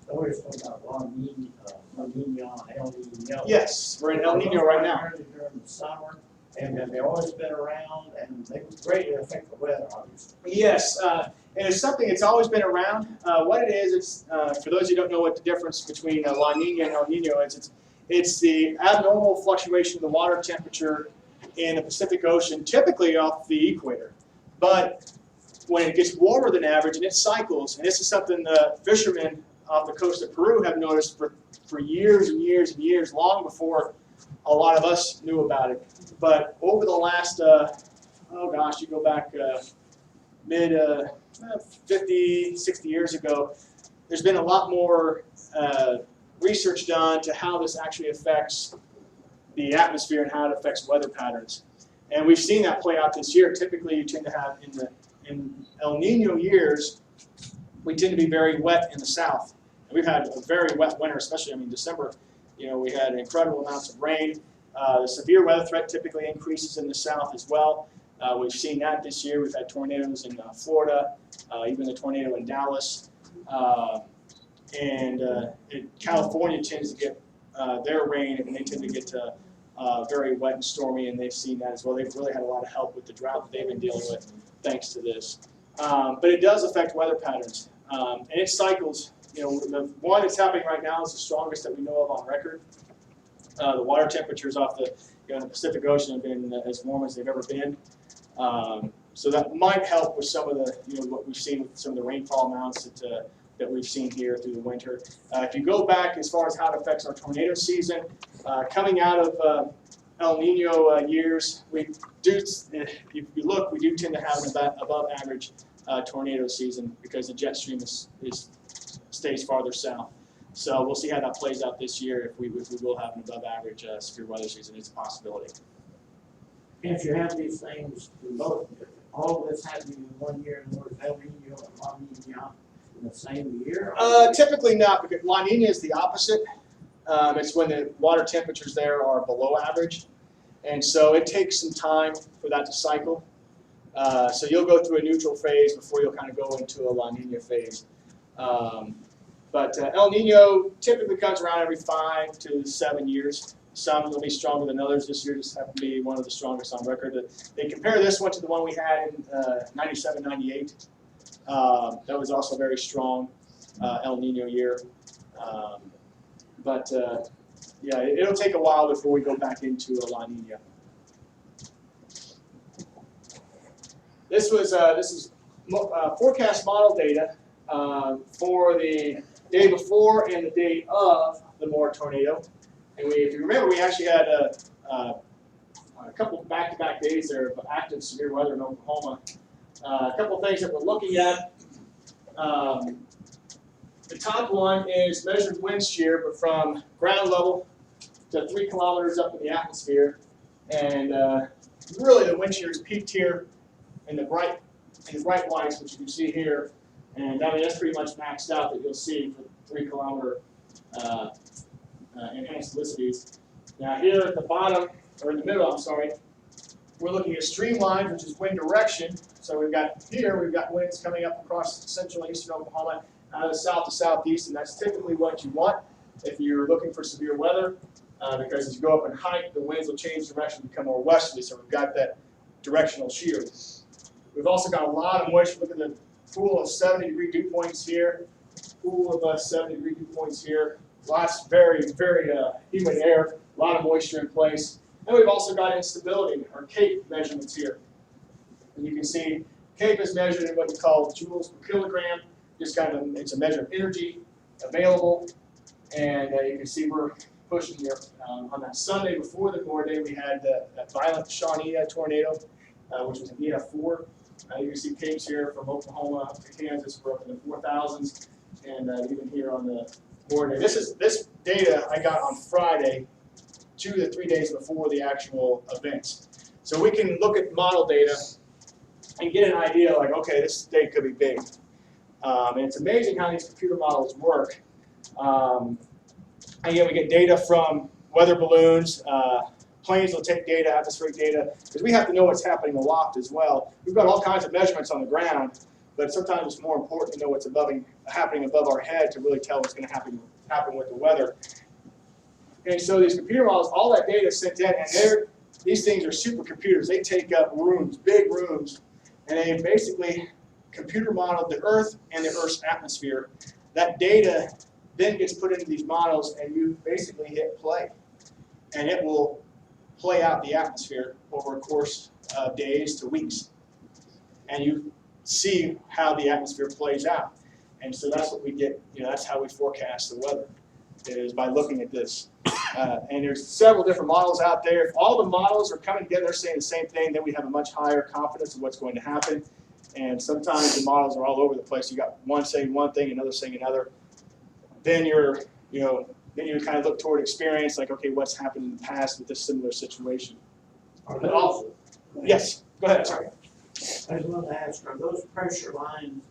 they always talk about La Nina, El Nino. Yes, we're in El Nino right now. During the summer, and they've always been around, and they greatly affect the weather, obviously. Yes, and it's something that's always been around. What it is, it's for those who don't know what the difference between La Nina and El Nino is, it's the abnormal fluctuation of the water temperature in the Pacific Ocean, typically off the equator. But when it gets warmer than average and it cycles, and this is something the fishermen off the coast of Peru have noticed for years and years and years, long before a lot of us knew about it. But over the last, you go back mid 50, 60 years ago, there's been a lot more research done to how this actually affects the atmosphere and how it affects weather patterns. And we've seen that play out this year. Typically, you tend to have in El Nino years, we tend to be very wet in the south. And we've had a very wet winter, especially, December, we had incredible amounts of rain. The severe weather threat typically increases in the south as well. We've seen that this year. We've had tornadoes in Florida, even the tornado in Dallas. California tends to get their rain, and they tend to get very wet and stormy, and they've seen that as well. They've really had a lot of help with the drought that they've been dealing with thanks to this. But it does affect weather patterns, and it cycles. The one that's happening right now is the strongest that we know of on record. The water temperatures off the the Pacific Ocean have been as warm as they've ever been. So that might help with some of the what we've seen with some of the rainfall amounts that we've seen here through the winter. If you go back as far as how it affects our tornado season, coming out of El Nino years, we do. If you look, we do tend to have an above average tornado season because the jet stream stays farther south. So we'll see how that plays out this year. If we will have an above average severe weather season, it's a possibility. If you have these things, both, all of this happening in 1 year, in order to El Nino and La Nina in the same year? Typically not, because La Nina is the opposite. It's when the water temperatures there are below average. And so it takes some time for that to cycle. So you'll go through a neutral phase before you'll kind of go into a La Nina phase. But El Nino typically comes around every 5 to 7 years. Some will be stronger than others. This year just happened to be one of the strongest on record. They compare this one to the one we had in 97, 98. That was also a very strong El Nino year. Yeah, it'll take a while before we go back into a La Nina. This is forecast model data for the day before and the day of the Moore tornado. And if you remember, we actually had a couple back-to-back days there of active severe weather in Oklahoma. A couple of things that we're looking at. The top one is measured wind shear, but from ground level to 3 kilometers up in the atmosphere. And really the wind shear is peaked here in the bright whites, which you can see here. And I mean, that's pretty much maxed out that you'll see for 3 kilometer enhanced velocities. Now here at the bottom, or in the middle, I'm sorry, we're looking at streamlines, which is wind direction. So we've got winds coming up across central and eastern Oklahoma, out of the south to southeast, and that's typically what you want if you're looking for severe weather, because as you go up in height, the winds will change direction, become more westerly, so we've got that directional shear. We've also got a lot of moisture. Look at the pool of 70-degree dew points here, pool of 70-degree dew points here. Lots, very, very humid air, a lot of moisture in place. And we've also got instability, or CAPE measurements here. And you can see CAPE is measured in what we call joules per kilogram. Just kind of, it's a measure of energy available. And you can see we're pushing here. On that Sunday before the Moore Day, we had that violent Shawnee tornado, which was an EF4. You can see CAPEs here from Oklahoma up to Kansas. We're up in the 4,000s. And even here on the Moore Day. This data I got on Friday, 2 to 3 days before the actual events. So we can look at model data and get an idea like, okay, this day could be big. And it's amazing how these computer models work. Again, we get data from weather balloons. Planes will take data, atmospheric data, because we have to know what's happening aloft as well. We've got all kinds of measurements on the ground, but sometimes it's more important to know what's happening above our head to really tell what's going to happen with the weather. And so these computer models, all that data is sent in, and these things are supercomputers. They take up rooms, big rooms, and they basically computer model the Earth and the Earth's atmosphere. That data then gets put into these models, and you basically hit play. And it will play out the atmosphere over a course of days to weeks. And you see how the atmosphere plays out. And so that's what we get, that's how we forecast the weather, is by looking at this. And there's several different models out there. If all the models are coming together, they're saying the same thing, then we have a much higher confidence of what's going to happen. And sometimes the models are all over the place. You got one saying one thing, another saying another. Then then you kind of look toward experience, like, okay, what's happened in the past with this similar situation? Yes, go ahead, sorry. I just wanted to ask, are those pressure lines,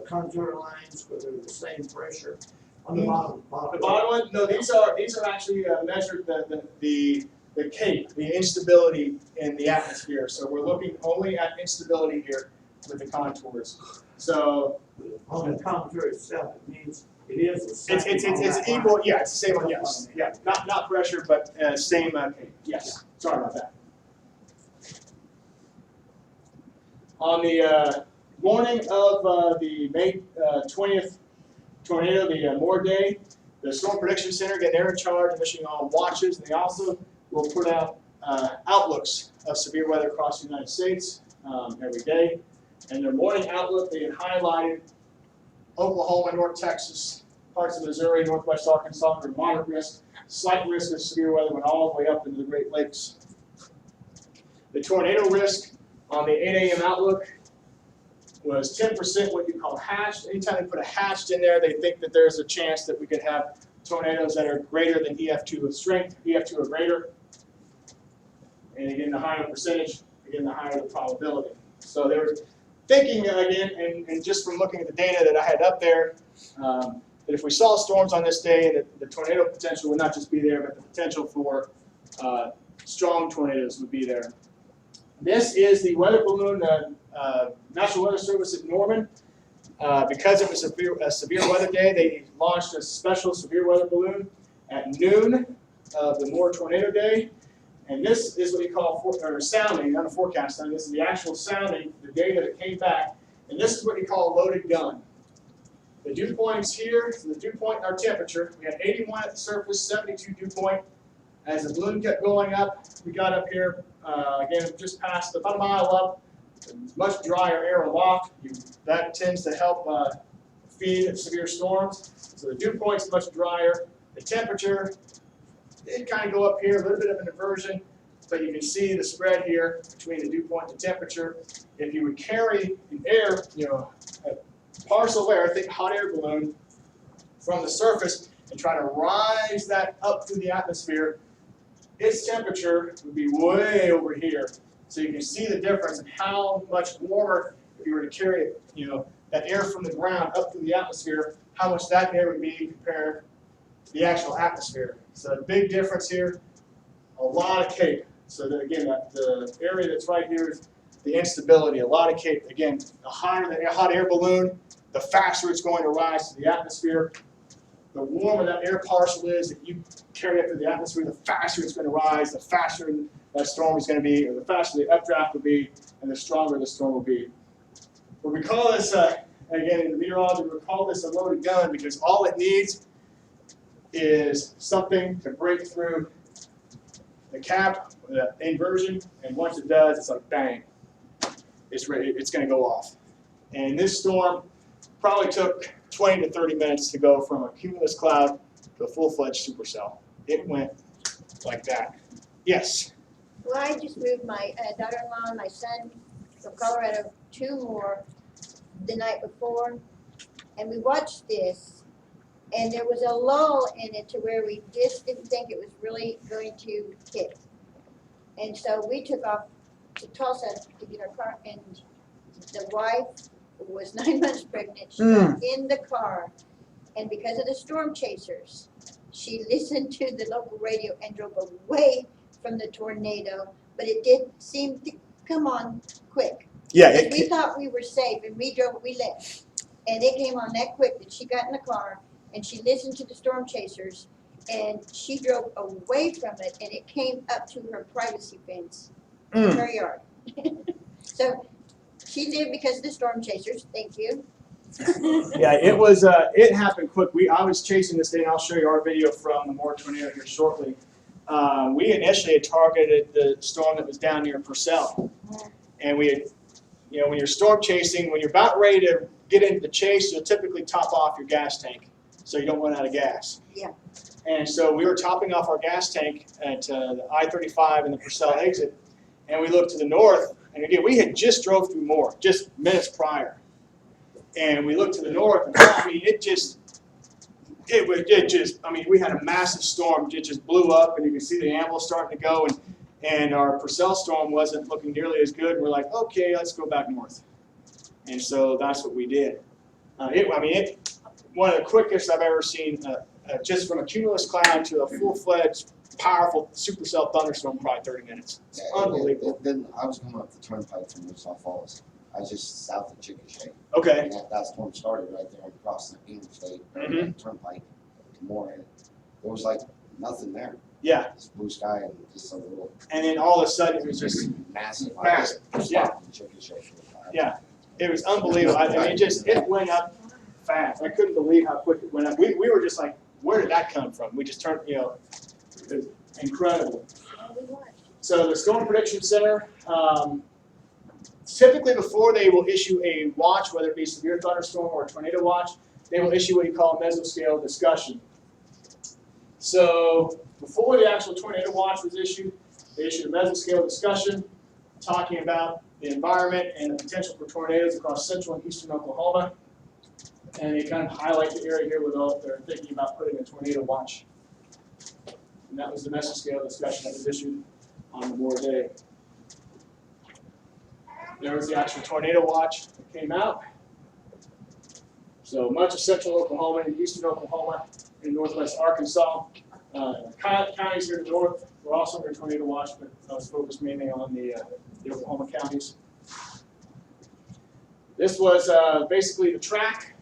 contour lines, where they're the same pressure on the bottom? The bottom one? No, these are actually measured the CAPE, the instability in the atmosphere. So we're looking only at instability here with the contours. So on the contour itself, it means it is the same. It's equal. Yeah, it's the same one. Yes. Yeah. Not pressure, but same CAPE. Yes. Sorry about that. On the morning of the May 20th tornado, the Moore Day, the Storm Prediction Center, again, they're in charge of issuing all watches, and they also will put out outlooks of severe weather across the United States every day. And their morning outlook, they had highlighted Oklahoma, North Texas, parts of Missouri, Northwest Arkansas, under moderate risk, slight risk of severe weather went all the way up into the Great Lakes. The tornado risk on the 8 a.m. outlook was 10% what you call hatched. Anytime they put a hatched in there, they think that there's a chance that we could have tornadoes that are greater than EF2 of strength, EF2 or greater. And again, the higher the percentage, again, the higher the probability. So they were thinking again, and just from looking at the data that I had up there, that if we saw storms on this day, that the tornado potential would not just be there, but the potential for strong tornadoes would be there. This is the weather balloon, National Weather Service at Norman. Because it was a severe weather day, they launched a special severe weather balloon at noon of the Moore tornado day. And this is what you call sounding, not a forecast sounding. This is the actual sounding, the day that it came back. And this is what you call a loaded gun. The dew points here, so the dew point in our temperature, we had 81 at the surface, 72 dew point. As the balloon kept going up, we got up here, again, just past about a mile up, much drier air aloft. That tends to help feed severe storms. So the dew point's much drier. The temperature did kind of go up here, a little bit of an inversion, but you can see the spread here between the dew point and the temperature. If you would carry an air, a parcel of air, think hot air balloon, from the surface and try to rise that up through the atmosphere, its temperature would be way over here. So you can see the difference in how much warmer, if you were to carry that air from the ground up through the atmosphere, how much that air would be compared to the actual atmosphere. So the big difference here, a lot of cape. So that, again, the area that's right here is the instability, a lot of cape. Again, the higher the hot air balloon, the faster it's going to rise to the atmosphere. The warmer that air parcel is that you carry up through the atmosphere, the faster it's going to rise, the faster that storm is going to be, or the faster the updraft will be, and the stronger the storm will be. But we call this, again, in meteorology, we call this a loaded gun because all it needs is something to break through the cap, the inversion, and once it does, it's like bang, it's ready, it's going to go off. And this storm probably took 20 to 30 minutes to go from a cumulus cloud to a full-fledged supercell. It went like that. Yes? Well, I just moved my daughter-in-law and my son from Colorado to Moore the night before, and we watched this, and there was a lull in it to where we just didn't think it was really going to hit. And so we took off to Tulsa to get our car, and the wife was 9 months pregnant. She got in the car, and because of the storm chasers, she listened to the local radio and drove away from the tornado, but it did seem to come on quick. Yeah. We thought we were safe, and we left. And it came on that quick that she got in the car, and she listened to the storm chasers, and she drove away from it, and it came up to her privacy fence in her yard. So she did because of the storm chasers. Thank you. Yeah, it was. It happened quick. I was chasing this thing. I'll show you our video from the Moore tornado here shortly. We initially had targeted the storm that was down near Purcell, and we had, when you're storm chasing, when you're about ready to get into the chase, you'll typically top off your gas tank so you don't run out of gas. Yeah. And so we were topping off our gas tank at the I-35 and the Purcell exit, and we looked to the north. And again, we had just drove through Moore just minutes prior, and we looked to the north, and I mean, we had a massive storm. It just blew up, and you can see the anvil starting to go, and our Purcell storm wasn't looking nearly as good. We're like, okay, let's go back north, and so that's what we did. One of the quickest I've ever seen, just from a cumulus cloud to a full-fledged, powerful supercell thunderstorm, probably 30 minutes. It's unbelievable. Then I was coming up the turnpike from Wichita Falls. I was just south of Chickasha. Okay. And that storm started right there across the interstate, turnpike to Moore. And there was like nothing there. Yeah. Just blue sky and just a little. And then all of a sudden, it was just massive. massive. Yeah. Yeah. It was unbelievable. It went up fast. I couldn't believe how quick it went up. We were just like, where did that come from? We just turned, it was incredible. So the Storm Prediction Center, typically before they will issue a watch, whether it be severe thunderstorm or a tornado watch, they will issue what you call a mesoscale discussion. So before the actual tornado watch was issued, they issued a mesoscale discussion talking about the environment and the potential for tornadoes across central and eastern Oklahoma. And they kind of highlight the area here with all they're thinking about putting a tornado watch. And that was the message scale discussion that was issued on Memorial Day. There was the actual tornado watch that came out. So much of central Oklahoma and eastern Oklahoma and northwest Arkansas. Counties here to the north were also under tornado watch, but I was focused mainly on the Oklahoma counties. This was basically the track.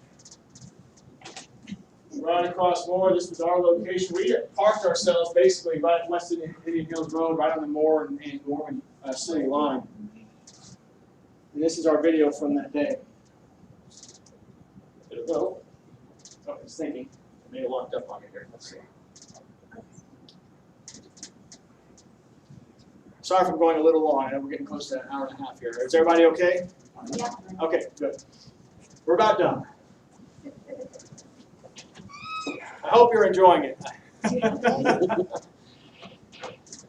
Right across Moore, this was our location. We parked ourselves basically right at West Indian Hills Road, right on the Moore and Norman city line. And this is our video from that day. It'll go. Oh, I was thinking. I may have locked up on me here. Let's see. Sorry for going a little long. I know we're getting close to an hour and a half here. Is everybody okay? Yeah. Okay, good. We're about done. I hope you're enjoying it.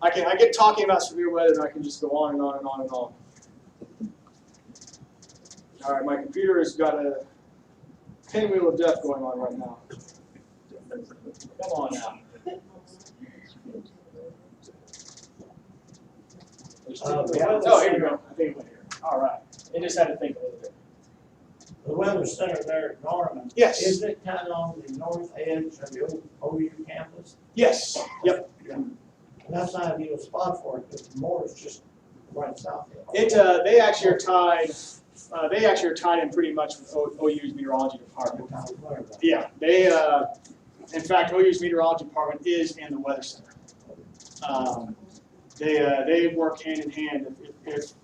I get talking about severe weather and I can just go on and on and on and on. All right, my computer has got a pinwheel of death going on right now. Come on now. Oh, here you go. I think it went here. All right. It just had to think a little bit. The weather center there at Norman. Yes. Is it kind of on the north edge of the old OU campus? Yes. Yep. And that's not an ideal spot for it, because Moore is just right south of It. They actually are tied. They actually are tied in pretty much with OU's meteorology department. Yeah. They. In fact, OU's meteorology department is in the weather center. They work hand in hand. If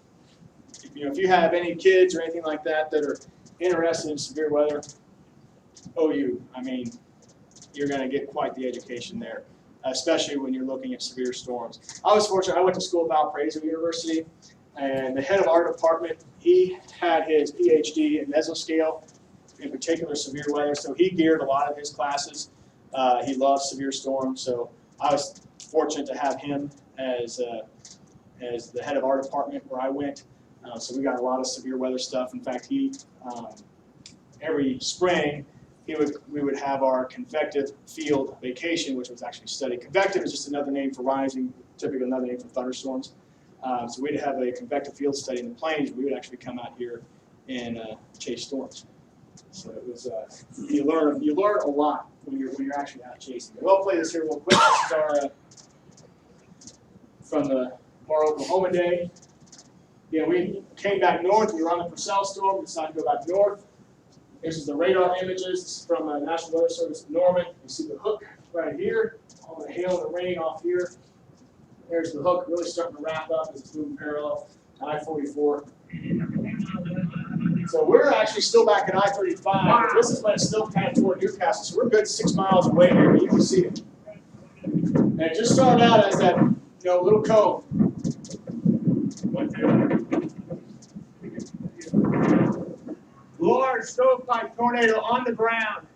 you have any kids or anything like that that are interested in severe weather, OU, I mean, you're going to get quite the education there, especially when you're looking at severe storms. I was fortunate. I went to school at Valparaiso University, and the head of our department, he had his PhD in mesoscale, in particular severe weather, so he geared a lot of his classes. He loves severe storms, so I was fortunate to have him as the head of our department where I went. So we got a lot of severe weather stuff. In fact, every spring we would have our convective field vacation, which was actually study. Convective is just another name for rising, typically another name for thunderstorms. So we'd have a convective field study in the plains. We would actually come out here and chase storms. So it was you learn a lot when you're actually out chasing. We'll play this here real quick. This is our from the Moore, Oklahoma day. Yeah, we came back north. We were on the Purcell storm. We decided to go back north. This is the radar images. This is from National Weather Service in Norman. You see the hook right here. All the hail and the rain off here. There's the hook really starting to wrap up as it's moving parallel to I-44. So we're actually still back at I-35. This is when it's still kind of toward Newcastle. So we're a good 6 miles away here. You can see it. And it just started out as that little cone. Large stovepipe tornado on the ground.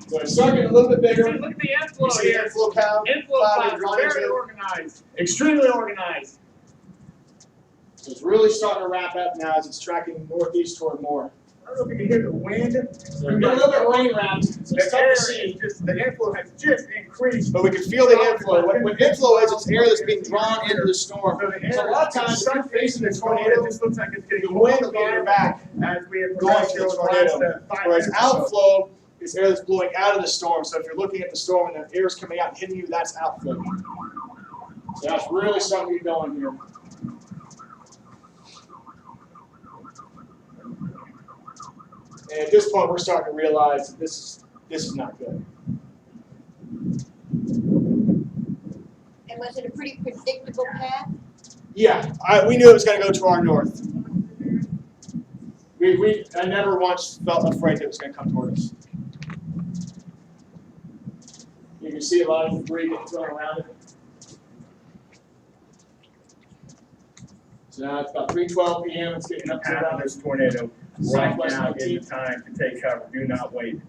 So it's starting a little bit bigger. Look at the inflow See here. inflow cloud. Inflow clouds are very organized. Extremely organized. So it's really starting to wrap up now as it's tracking northeast toward Moore. I don't know if you can hear the wind. So we've got a little bit of rain around, so it's tough to see. The inflow has just increased. But we can feel the inflow. What inflow is, it's air that's being drawn into the storm. So a lot of times, if you're facing a tornado, it just looks like it's getting the wind will get your back as we have going progressed to the over the last, tornado. 5 Whereas minutes or so. outflow is air that's blowing out of the storm. So if you're looking at the storm and the air is coming out and hitting you, that's outflow. So that's really starting to get going here. And at this point, we're starting to realize that this is not good. And was it a pretty predictable path? Yeah, we knew it was going to go to our north. I never once felt afraid that it was going to come toward us. You can see a lot of debris getting thrown around it. So now it's about 3:12 p.m. It's getting up to Path of about this tornado right Southwest now is the 19th. time to take cover. Do not wait.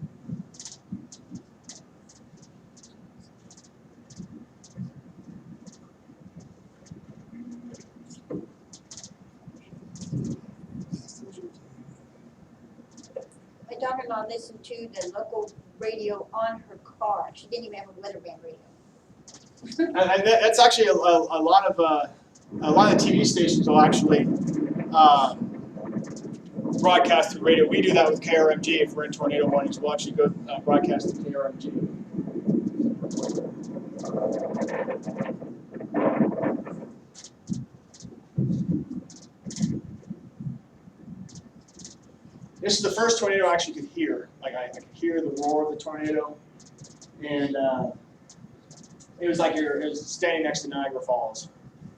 daughter-in-law listened to the local radio on her car. She didn't even have a weatherman radio. And that's actually a lot of the TV stations will actually broadcast through radio. We do that with KRMG if we're in tornado warnings. We'll actually go broadcast to KRMG. This is the first tornado I actually could hear. Like I could hear the roar of the tornado, and it was like it was standing next to Niagara Falls.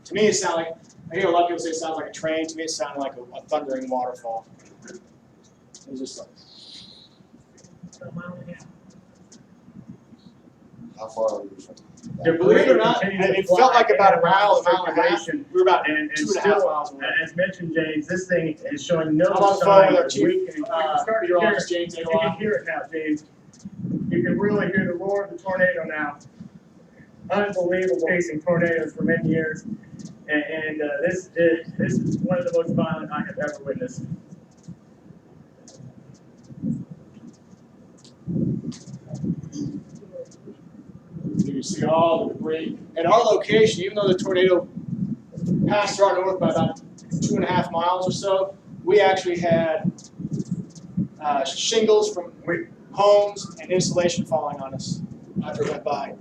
To me, it sounded like, I hear a lot of people say it sounds like a train. To me, it sounded like a thundering waterfall. It was just like. How far are you from? Believe it or not, it felt like about a mile and a half. We were about And 2.5 miles away. As mentioned, James, this thing is showing no I'm on the phone sign with our of chief weakening. meteorologist, James You can Ayala. hear it now, James. You can really hear the roar of the tornado now. Unbelievable. Facing tornadoes for many years, and this is one of the most violent I have ever witnessed. You see all the debris. At our location, even though the tornado passed through our north by about 2.5 miles or so, we actually had shingles from homes and insulation falling on us after it went by.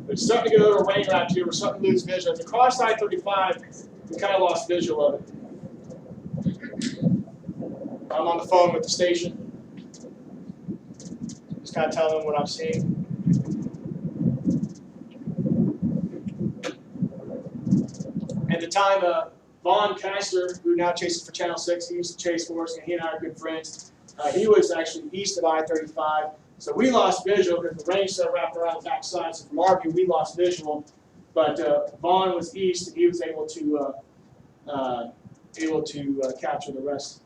It's starting to get a little rain around here. We're starting to lose vision. As we crossed I-35, we kind of lost visual of it. I'm on the phone with the station. Just kind of telling them what I'm seeing. At the time, Vaughn Kessler, who now chases for Channel 6, he used to chase for us, and he and I are good friends. He was actually east of I-35. So we lost visual because the rain started wrapped around the backside. So from our view, we lost visual. But Vaughn was east, and he was able to capture the rest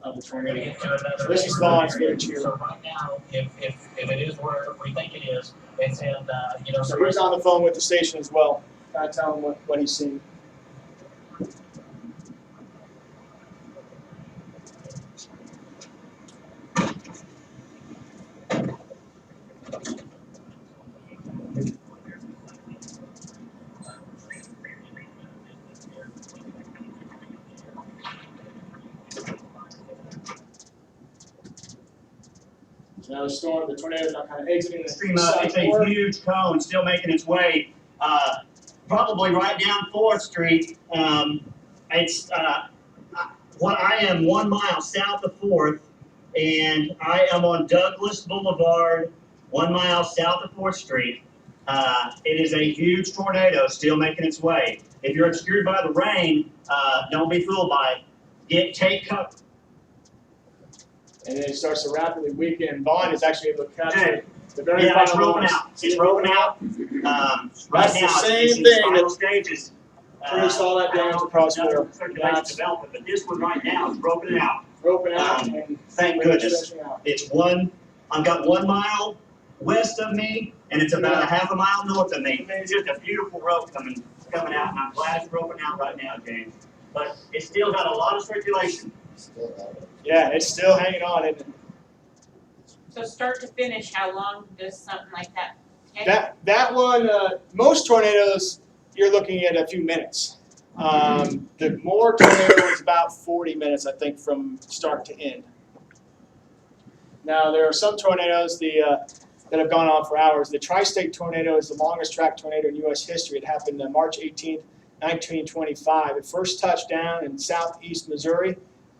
of the tornado. So this is Vaughn's village here. So right now, if it is where we think it is, it's in, So he's on the phone with the station as well. Kind of tell him what he's seeing. So now the tornado is now kind of exiting the It's a huge cone still making its way, probably right down 4th Street. It's what I am 1 mile south of 4th, and I am on Douglas Boulevard, 1 mile south of 4th Street. It is a huge tornado still making its way. If you're obscured by the rain, don't be fooled by it. Take cover. And then it starts to rapidly weaken, and Vaughn is actually able to capture the very Yeah, it's final roving moments. out. It's roving out. Right That's the now, same it's in thing final that stages. produced all that damage across another the circulation development, but this one right now is roving out. roping out and Thank really goodness. stretching out. It's I've got 1 mile west of me, and it's about a half a mile north of me. It's just a beautiful rope coming out, and I'm glad it's roping out right now, James. But it's still got a lot of circulation. Still have it. Yeah, it's still hanging on. And So start to finish, how long does something like that take? that one, most tornadoes, you're looking at a few minutes. The more tornado is about 40 minutes, I think, from start to end. Now, there are some tornadoes that have gone on for hours. The Tri-State tornado is the longest track tornado in U.S. history. It happened March 18th, 1925. It first touched down in southeast Missouri,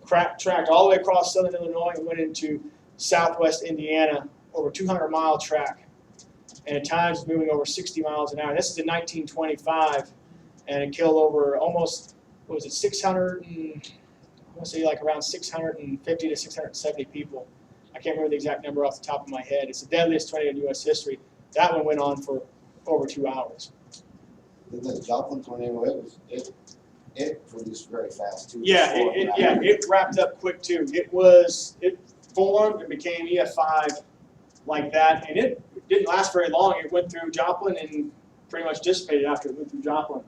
tracked all the way across southern Illinois, and went into southwest Indiana, over 200-mile track. And at times moving over 60 miles an hour. This is in 1925, and it killed over almost, what was it, 600, I want to say like around 650 to 670 people. I can't remember the exact number off the top of my head. It's the deadliest tornado in U.S. history. That one went on for over 2 hours. The Joplin tornado, it produced very fast too. Yeah, it wrapped up quick too. It formed and became EF5 like that, and it didn't last very long. It went through Joplin and pretty much dissipated after it went through Joplin.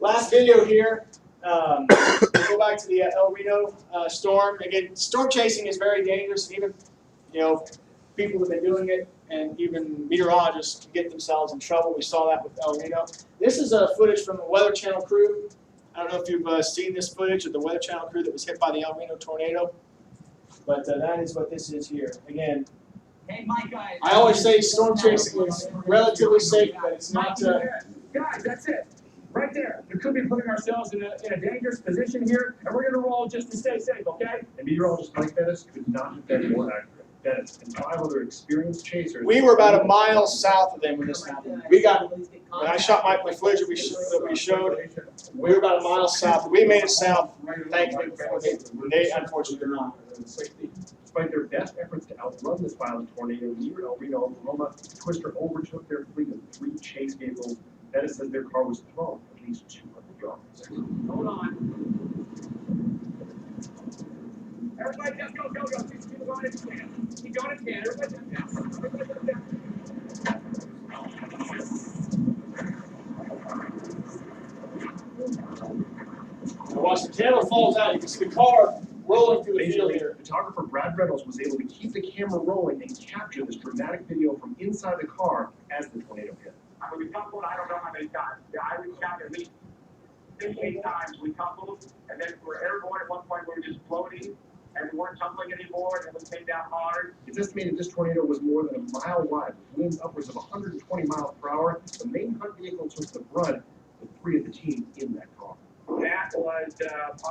Last video here. We'll go back to the El Reno storm. Again, storm chasing is very dangerous. Even people have been doing it, and even meteorologists get themselves in trouble. We saw that with El Reno. This is footage from the Weather Channel crew. I don't know if you've seen this footage of the Weather Channel crew that was hit by the El Reno tornado, but that is what this is here. Again, Hey, Mike, guys. I always say storm chasing is relatively safe, but it's not. Guys, that's it. Right there. We could be putting ourselves in a dangerous position here, and we're gonna roll just to stay safe, okay? And meteorologist Mike Dennis could not have been more accurate. Dennis and 5 other experienced chasers. We were about a mile south of them when this happened. When I shot my footage that we showed, we were about a mile south. We made it south, thankfully, before they unfortunately did not. Despite their best efforts to outrun this violent tornado near El Reno, Oklahoma, the twister overtook their fleet of 3 chase vehicles. Dennis says their car was thrown at least 200 yards. Hold on. Everybody just go. Keep going if you can. Keep going if you can. Everybody just down. Watch the camera falls out. You can see the car rolling through the field here. Photographer Brad Reynolds was able to keep the camera rolling and capture this dramatic video from inside the car as the tornado hit. We coupled, I don't know how many times. I would count at least 15 times we coupled, and then we were airborne at one point we were just floating, and we weren't tumbling anymore, and then we came down hard. It's estimated this tornado was more than a mile wide, with winds upwards of 120 miles per hour. The main hunt vehicle took the brunt, with 3 of the team in that car. That was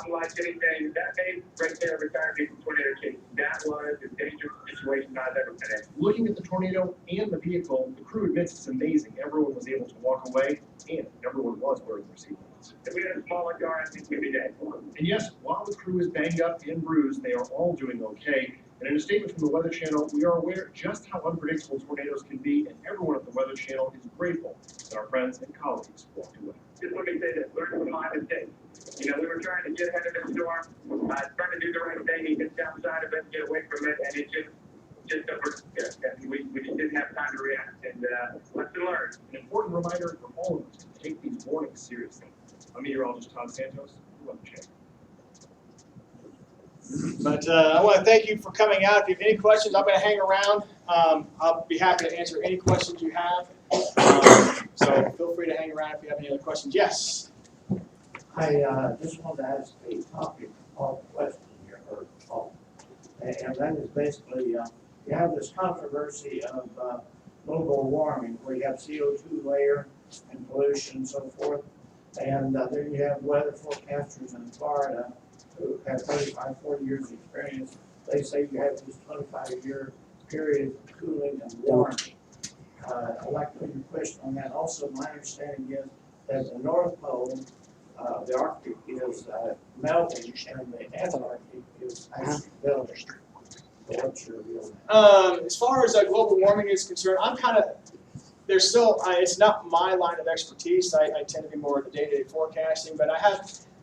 unlike anything. That made right there retired me from tornado chasing. That was the dangerous situation I've ever been in. Looking at the tornado and the vehicle, the crew admits it's amazing. Everyone was able to walk away, and everyone was wearing their seatbelts. If we had a smaller car, I think we'd be dead. And yes, while the crew is banged up and bruised, they are all doing okay. And in a statement from the Weather Channel, we are aware just how unpredictable tornadoes can be, and everyone at the Weather Channel is grateful that our friends and colleagues walked away. Just let me say this, learn from my mistakes. We were trying to get ahead of the storm, trying to do the right thing, and get downside of it and get away from it, and it just we just didn't have time to react, and lesson learned. An important reminder for all of us to take these warnings seriously. I'm meteorologist Todd Santos, Weather Channel. But I want to thank you for coming out. If you have any questions, I'm going to hang around. I'll be happy to answer any questions you have. So feel free to hang around if you have any other questions. Yes? I just wanted to ask a topic of question here, and that is basically, you have this controversy of global warming, where you have CO2 layer and pollution and so forth, and then you have weather forecasters in Florida who have 35, 40 years experience. They say you have this 25-year period of cooling and warming. I'd like to put your question on that. Also, my understanding is that the North Pole, the Arctic is melting, and the Antarctic is actually building. So what's your view on that? As far as global warming is concerned, I'm kind of, there's still, it's not my line of expertise. I tend to be more of the day-to-day forecasting, but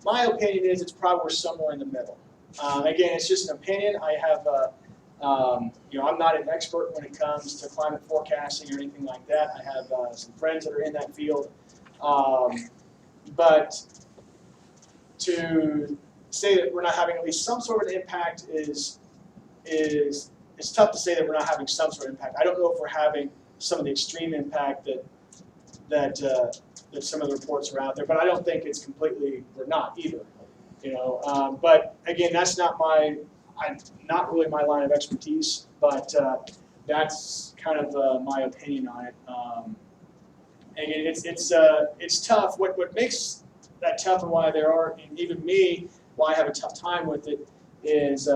my opinion is it's probably somewhere in the middle. Again, it's just an opinion. I have, I'm not an expert when it comes to climate forecasting or anything like that. I have some friends that are in that field. But to say that we're not having at least some sort of impact is it's tough to say that we're not having some sort of impact. I don't know if we're having some of the extreme impact that some of the reports are out there, but I don't think it's completely, we're not either. But again, that's not not really my line of expertise, but that's kind of my opinion on it. Again, it's tough. What makes that tough, and why there are, and even me, why I have a tough time with it, is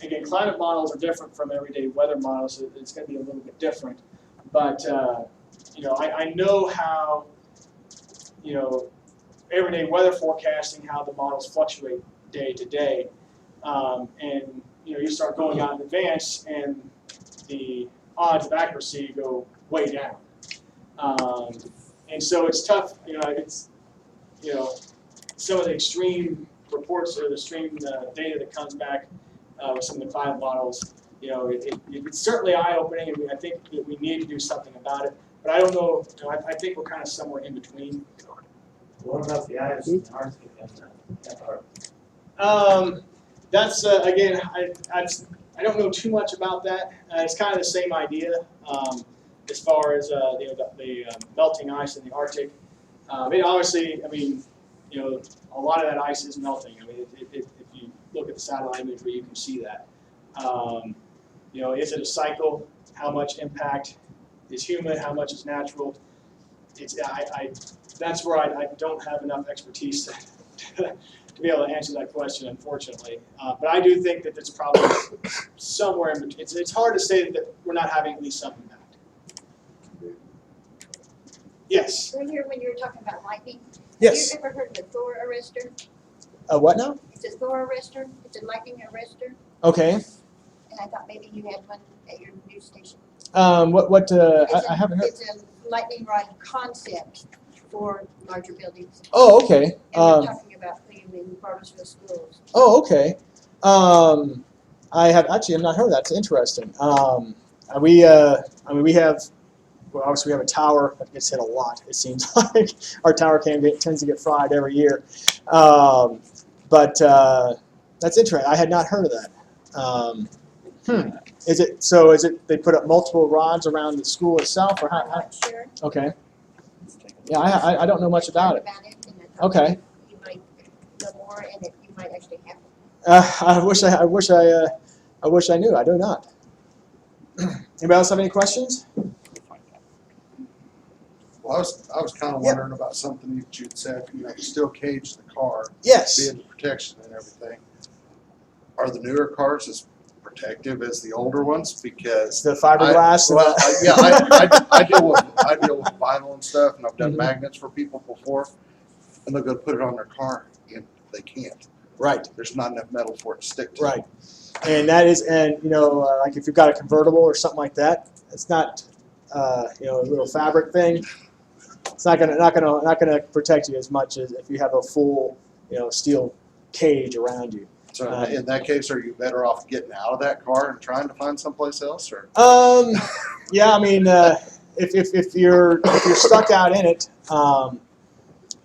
again, climate models are different from everyday weather models. So it's going to be a little bit different, but I know how everyday weather forecasting, how the models fluctuate day to day, and you start going out in advance, and the odds of accuracy go way down. And so it's tough. you know, some of the extreme reports or the extreme data that comes back with some of the climate models, you know, it's certainly eye-opening, and I think that we need to do something about it. But I don't know, you know, I think we're kind of somewhere in between. What about the ice in the Arctic and Antarctica? That's again, I don't know too much about that. It's kind of the same idea as far as you know, the melting ice in the Arctic. It obviously, I mean, you know, a lot of that ice is melting. I mean, if you look at the satellite imagery, you can see that. You know, is it a cycle? How much impact is human? How much is natural? It's that's where I don't have enough expertise to be able to answer that question, unfortunately. But I do think that it's probably somewhere in between. It's hard to say that we're not having at least some impact. Yes. Earlier when you were talking about lightning, Yes. have you ever heard of the Thor arrestor? What now? It's a Thor arrestor. It's a lightning arrestor. Okay. And I thought maybe you had one at your news station. I haven't heard. It's a lightning rod concept for larger buildings. Oh, okay. And we're talking about putting them in Bartlesville schools. Oh, okay. I have not heard of that. It's interesting. We have, well, obviously we have a tower that gets hit a lot. It seems like our tower tends to get fried every year. But that's interesting. I had not heard of that. Is it they put up multiple rods around the school itself, or how? I'm not sure. Okay. Yeah, I don't know much about it. And I thought Okay. you might know more, and that you might actually have. I wish I knew. I do not. Anybody else have any questions? Well, I was kind of wondering about something that you'd said, you know, steel cage the car, Yes. being the protection and everything. Are the newer cars as protective as the older ones? Because The fiberglass. I deal with vinyl and stuff, and I've done magnets for people before, and they'll go put it on their car, and they can't. Right. There's not enough metal for it to stick to. Right. And that is, and you know, like if you've got a convertible or something like that, it's not, you know, a little fabric thing. It's not gonna protect you as much as if you have a full, you know, steel cage around you. So in that case, are you better off getting out of that car and trying to find someplace else, or? Yeah, I mean, if you're stuck out in it,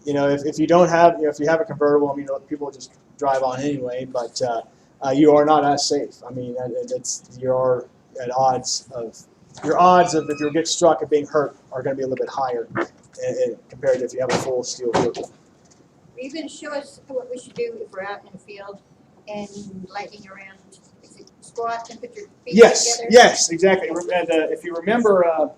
you know, if you don't have, you know, if you have a convertible, I mean, people just drive on anyway, but you are not as safe. I mean, you're at odds of if you get struck and being hurt are going to be a little bit higher compared to if you have a full steel vehicle. Are you going to show us what we should do if we're out in the field and lightning around? Is it squat and put your feet together? Yes, exactly. And if you remember,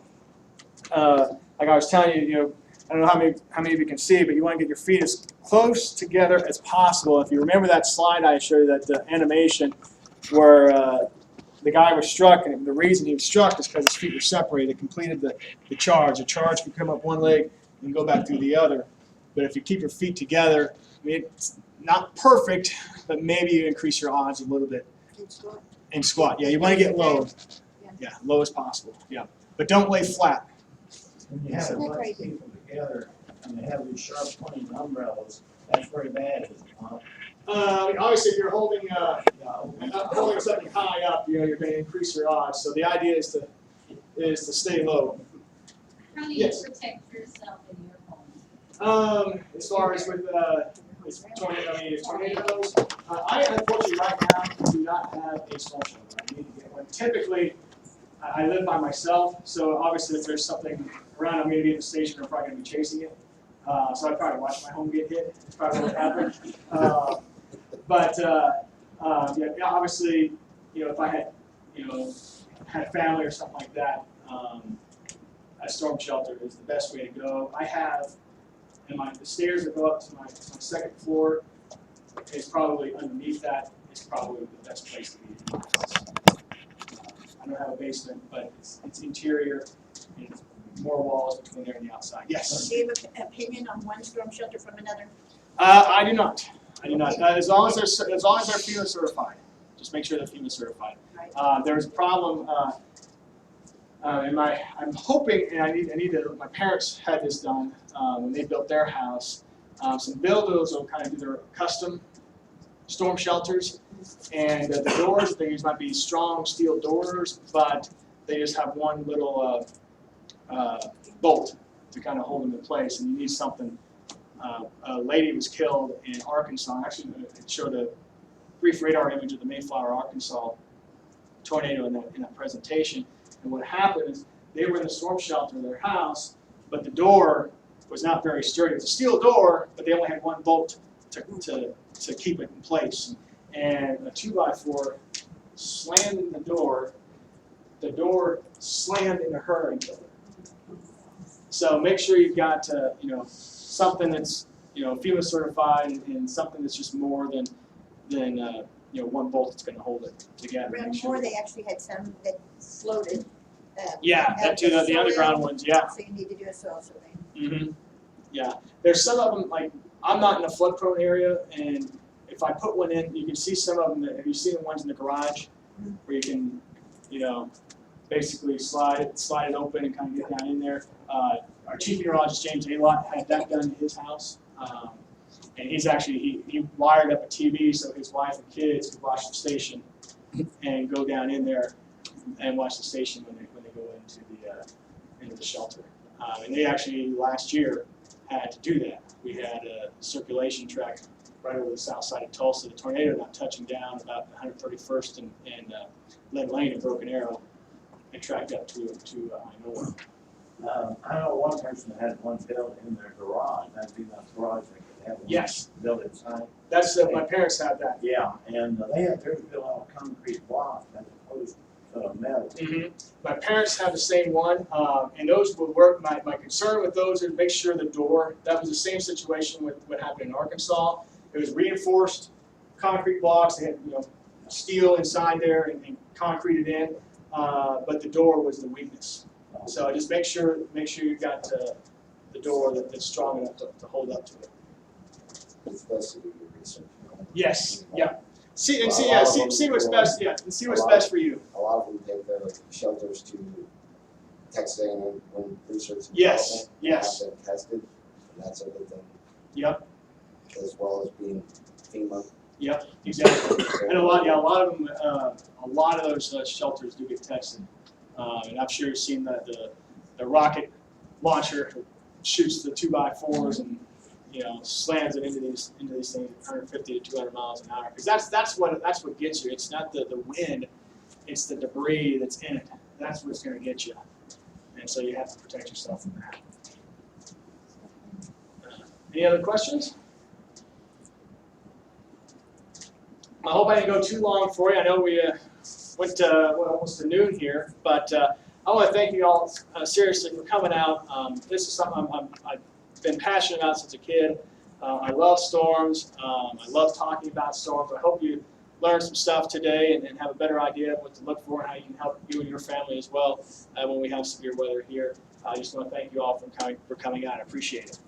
like I was telling you, you know, I don't know how many of you can see, but you want to get your feet as close together as possible. If you remember that slide I showed you, that animation where the guy was struck, and the reason he was struck is because his feet were separated. It completed the charge. The charge can come up one leg and go back through the other. But if you keep your feet together, I mean, it's not perfect, but maybe you increase your odds a little bit. And squat. Yeah, you want to get low. Yeah, low as possible. Yeah, but don't lay flat. When you have a bunch of people together and they have these sharp pointing umbrellas, that's very bad, is it not? Obviously, if you're holding something high up, you know, you're going to increase your odds. So the idea is to stay low. How do you protect yourself in your home? As far as with tornadoes, I unfortunately right now do not have a storm shelter. I need to get one. Typically, I live by myself, so obviously if there's something around, I'm going to be at the station. I'm probably going to be chasing it. So I'd probably watch my home get hit. It's probably what happened. Yeah, obviously, you know, if I had, you know, had family or something like that, a storm shelter is the best way to go. I have, and the stairs that go up to my second floor is probably underneath that. It's probably the best place to be. I don't have a basement, but it's interior, and it's more walls between there and the outside. Yes? Do you have an opinion on one storm shelter from another? I do not. I do not. As long as they're FEMA certified, just make sure they're FEMA certified. There's a problem. I'm hoping, and I need to. My parents had this done when they built their house. Some builders will kind of do their custom storm shelters, and the doors that they use might be strong steel doors, but they just have one little bolt to kind of hold them in place, and you need something. A lady was killed in Arkansas. Actually, it showed a brief radar image of the Mayflower, Arkansas tornado in that presentation. And what happened is they were in the storm shelter of their house, but the door was not very sturdy. It was a steel door, but they only had one bolt to keep it in place. And a 2x4 slammed in the door. The door slammed into her and killed her. So make sure you've got something that's FEMA certified and something that's just more than one bolt that's going to hold it together. Around more, they actually had some that floated. Yeah, that too. The underground ones. Yeah. So you need to do a soil survey. Mm-hmm. Yeah, there's some of them, like, I'm not in a flood prone area, and if I put one in, you can see some of them. Have you seen the ones in the garage where you can, basically slide it open and kind of get down in there? Our chief meteorologist, James Alott, had that done in his house. And he's actually, he wired up a TV so his wife and kids could watch the station and go down in there and watch the station when they go into the shelter. And they actually, last year, had to do that. We had a circulation track right over the south side of Tulsa. The tornado not touching down about 131st and Lynn Lane in Broken Arrow and tracked up to Inola. I know one person that had one built in their garage, that'd be that garage they could have one Yes. built inside. That's my parents had that. Yeah, and they had theirs built out of concrete block as opposed to metal. Mm-hmm. My parents have the same one, and those would work. My concern with those is make sure the door, that was the same situation with what happened in Arkansas. It was reinforced concrete blocks. They had steel inside there and concreted in, but the door was the weakness. So just make sure you've got the door that's strong enough to hold up to it. It's best to do your research. Yes. Yeah. See what's best. Yeah, and see what's best for you. A lot of them take their shelters to Texas A&M when research and Yes. development Yes. have been tested, and that's a good thing. Yep. As well as being FEMA. Yep. Exactly. And a lot of those shelters do get tested. And I'm sure you've seen the rocket launcher shoots the 2x4s and slams it into these things at 150 to 200 miles an hour. Because that's what gets you. It's not the wind, it's the debris that's in it. That's what's going to get you. And so you have to protect yourself from that. Any other questions? I hope I didn't go too long for you. I know we went almost to noon here, but I want to thank you all seriously for coming out. This is something I've been passionate about since a kid. I love storms. I love talking about storms. I hope you learned some stuff today and have a better idea of what to look for and how you can help you and your family as well when we have severe weather here. I just want to thank you all for coming out. I appreciate it.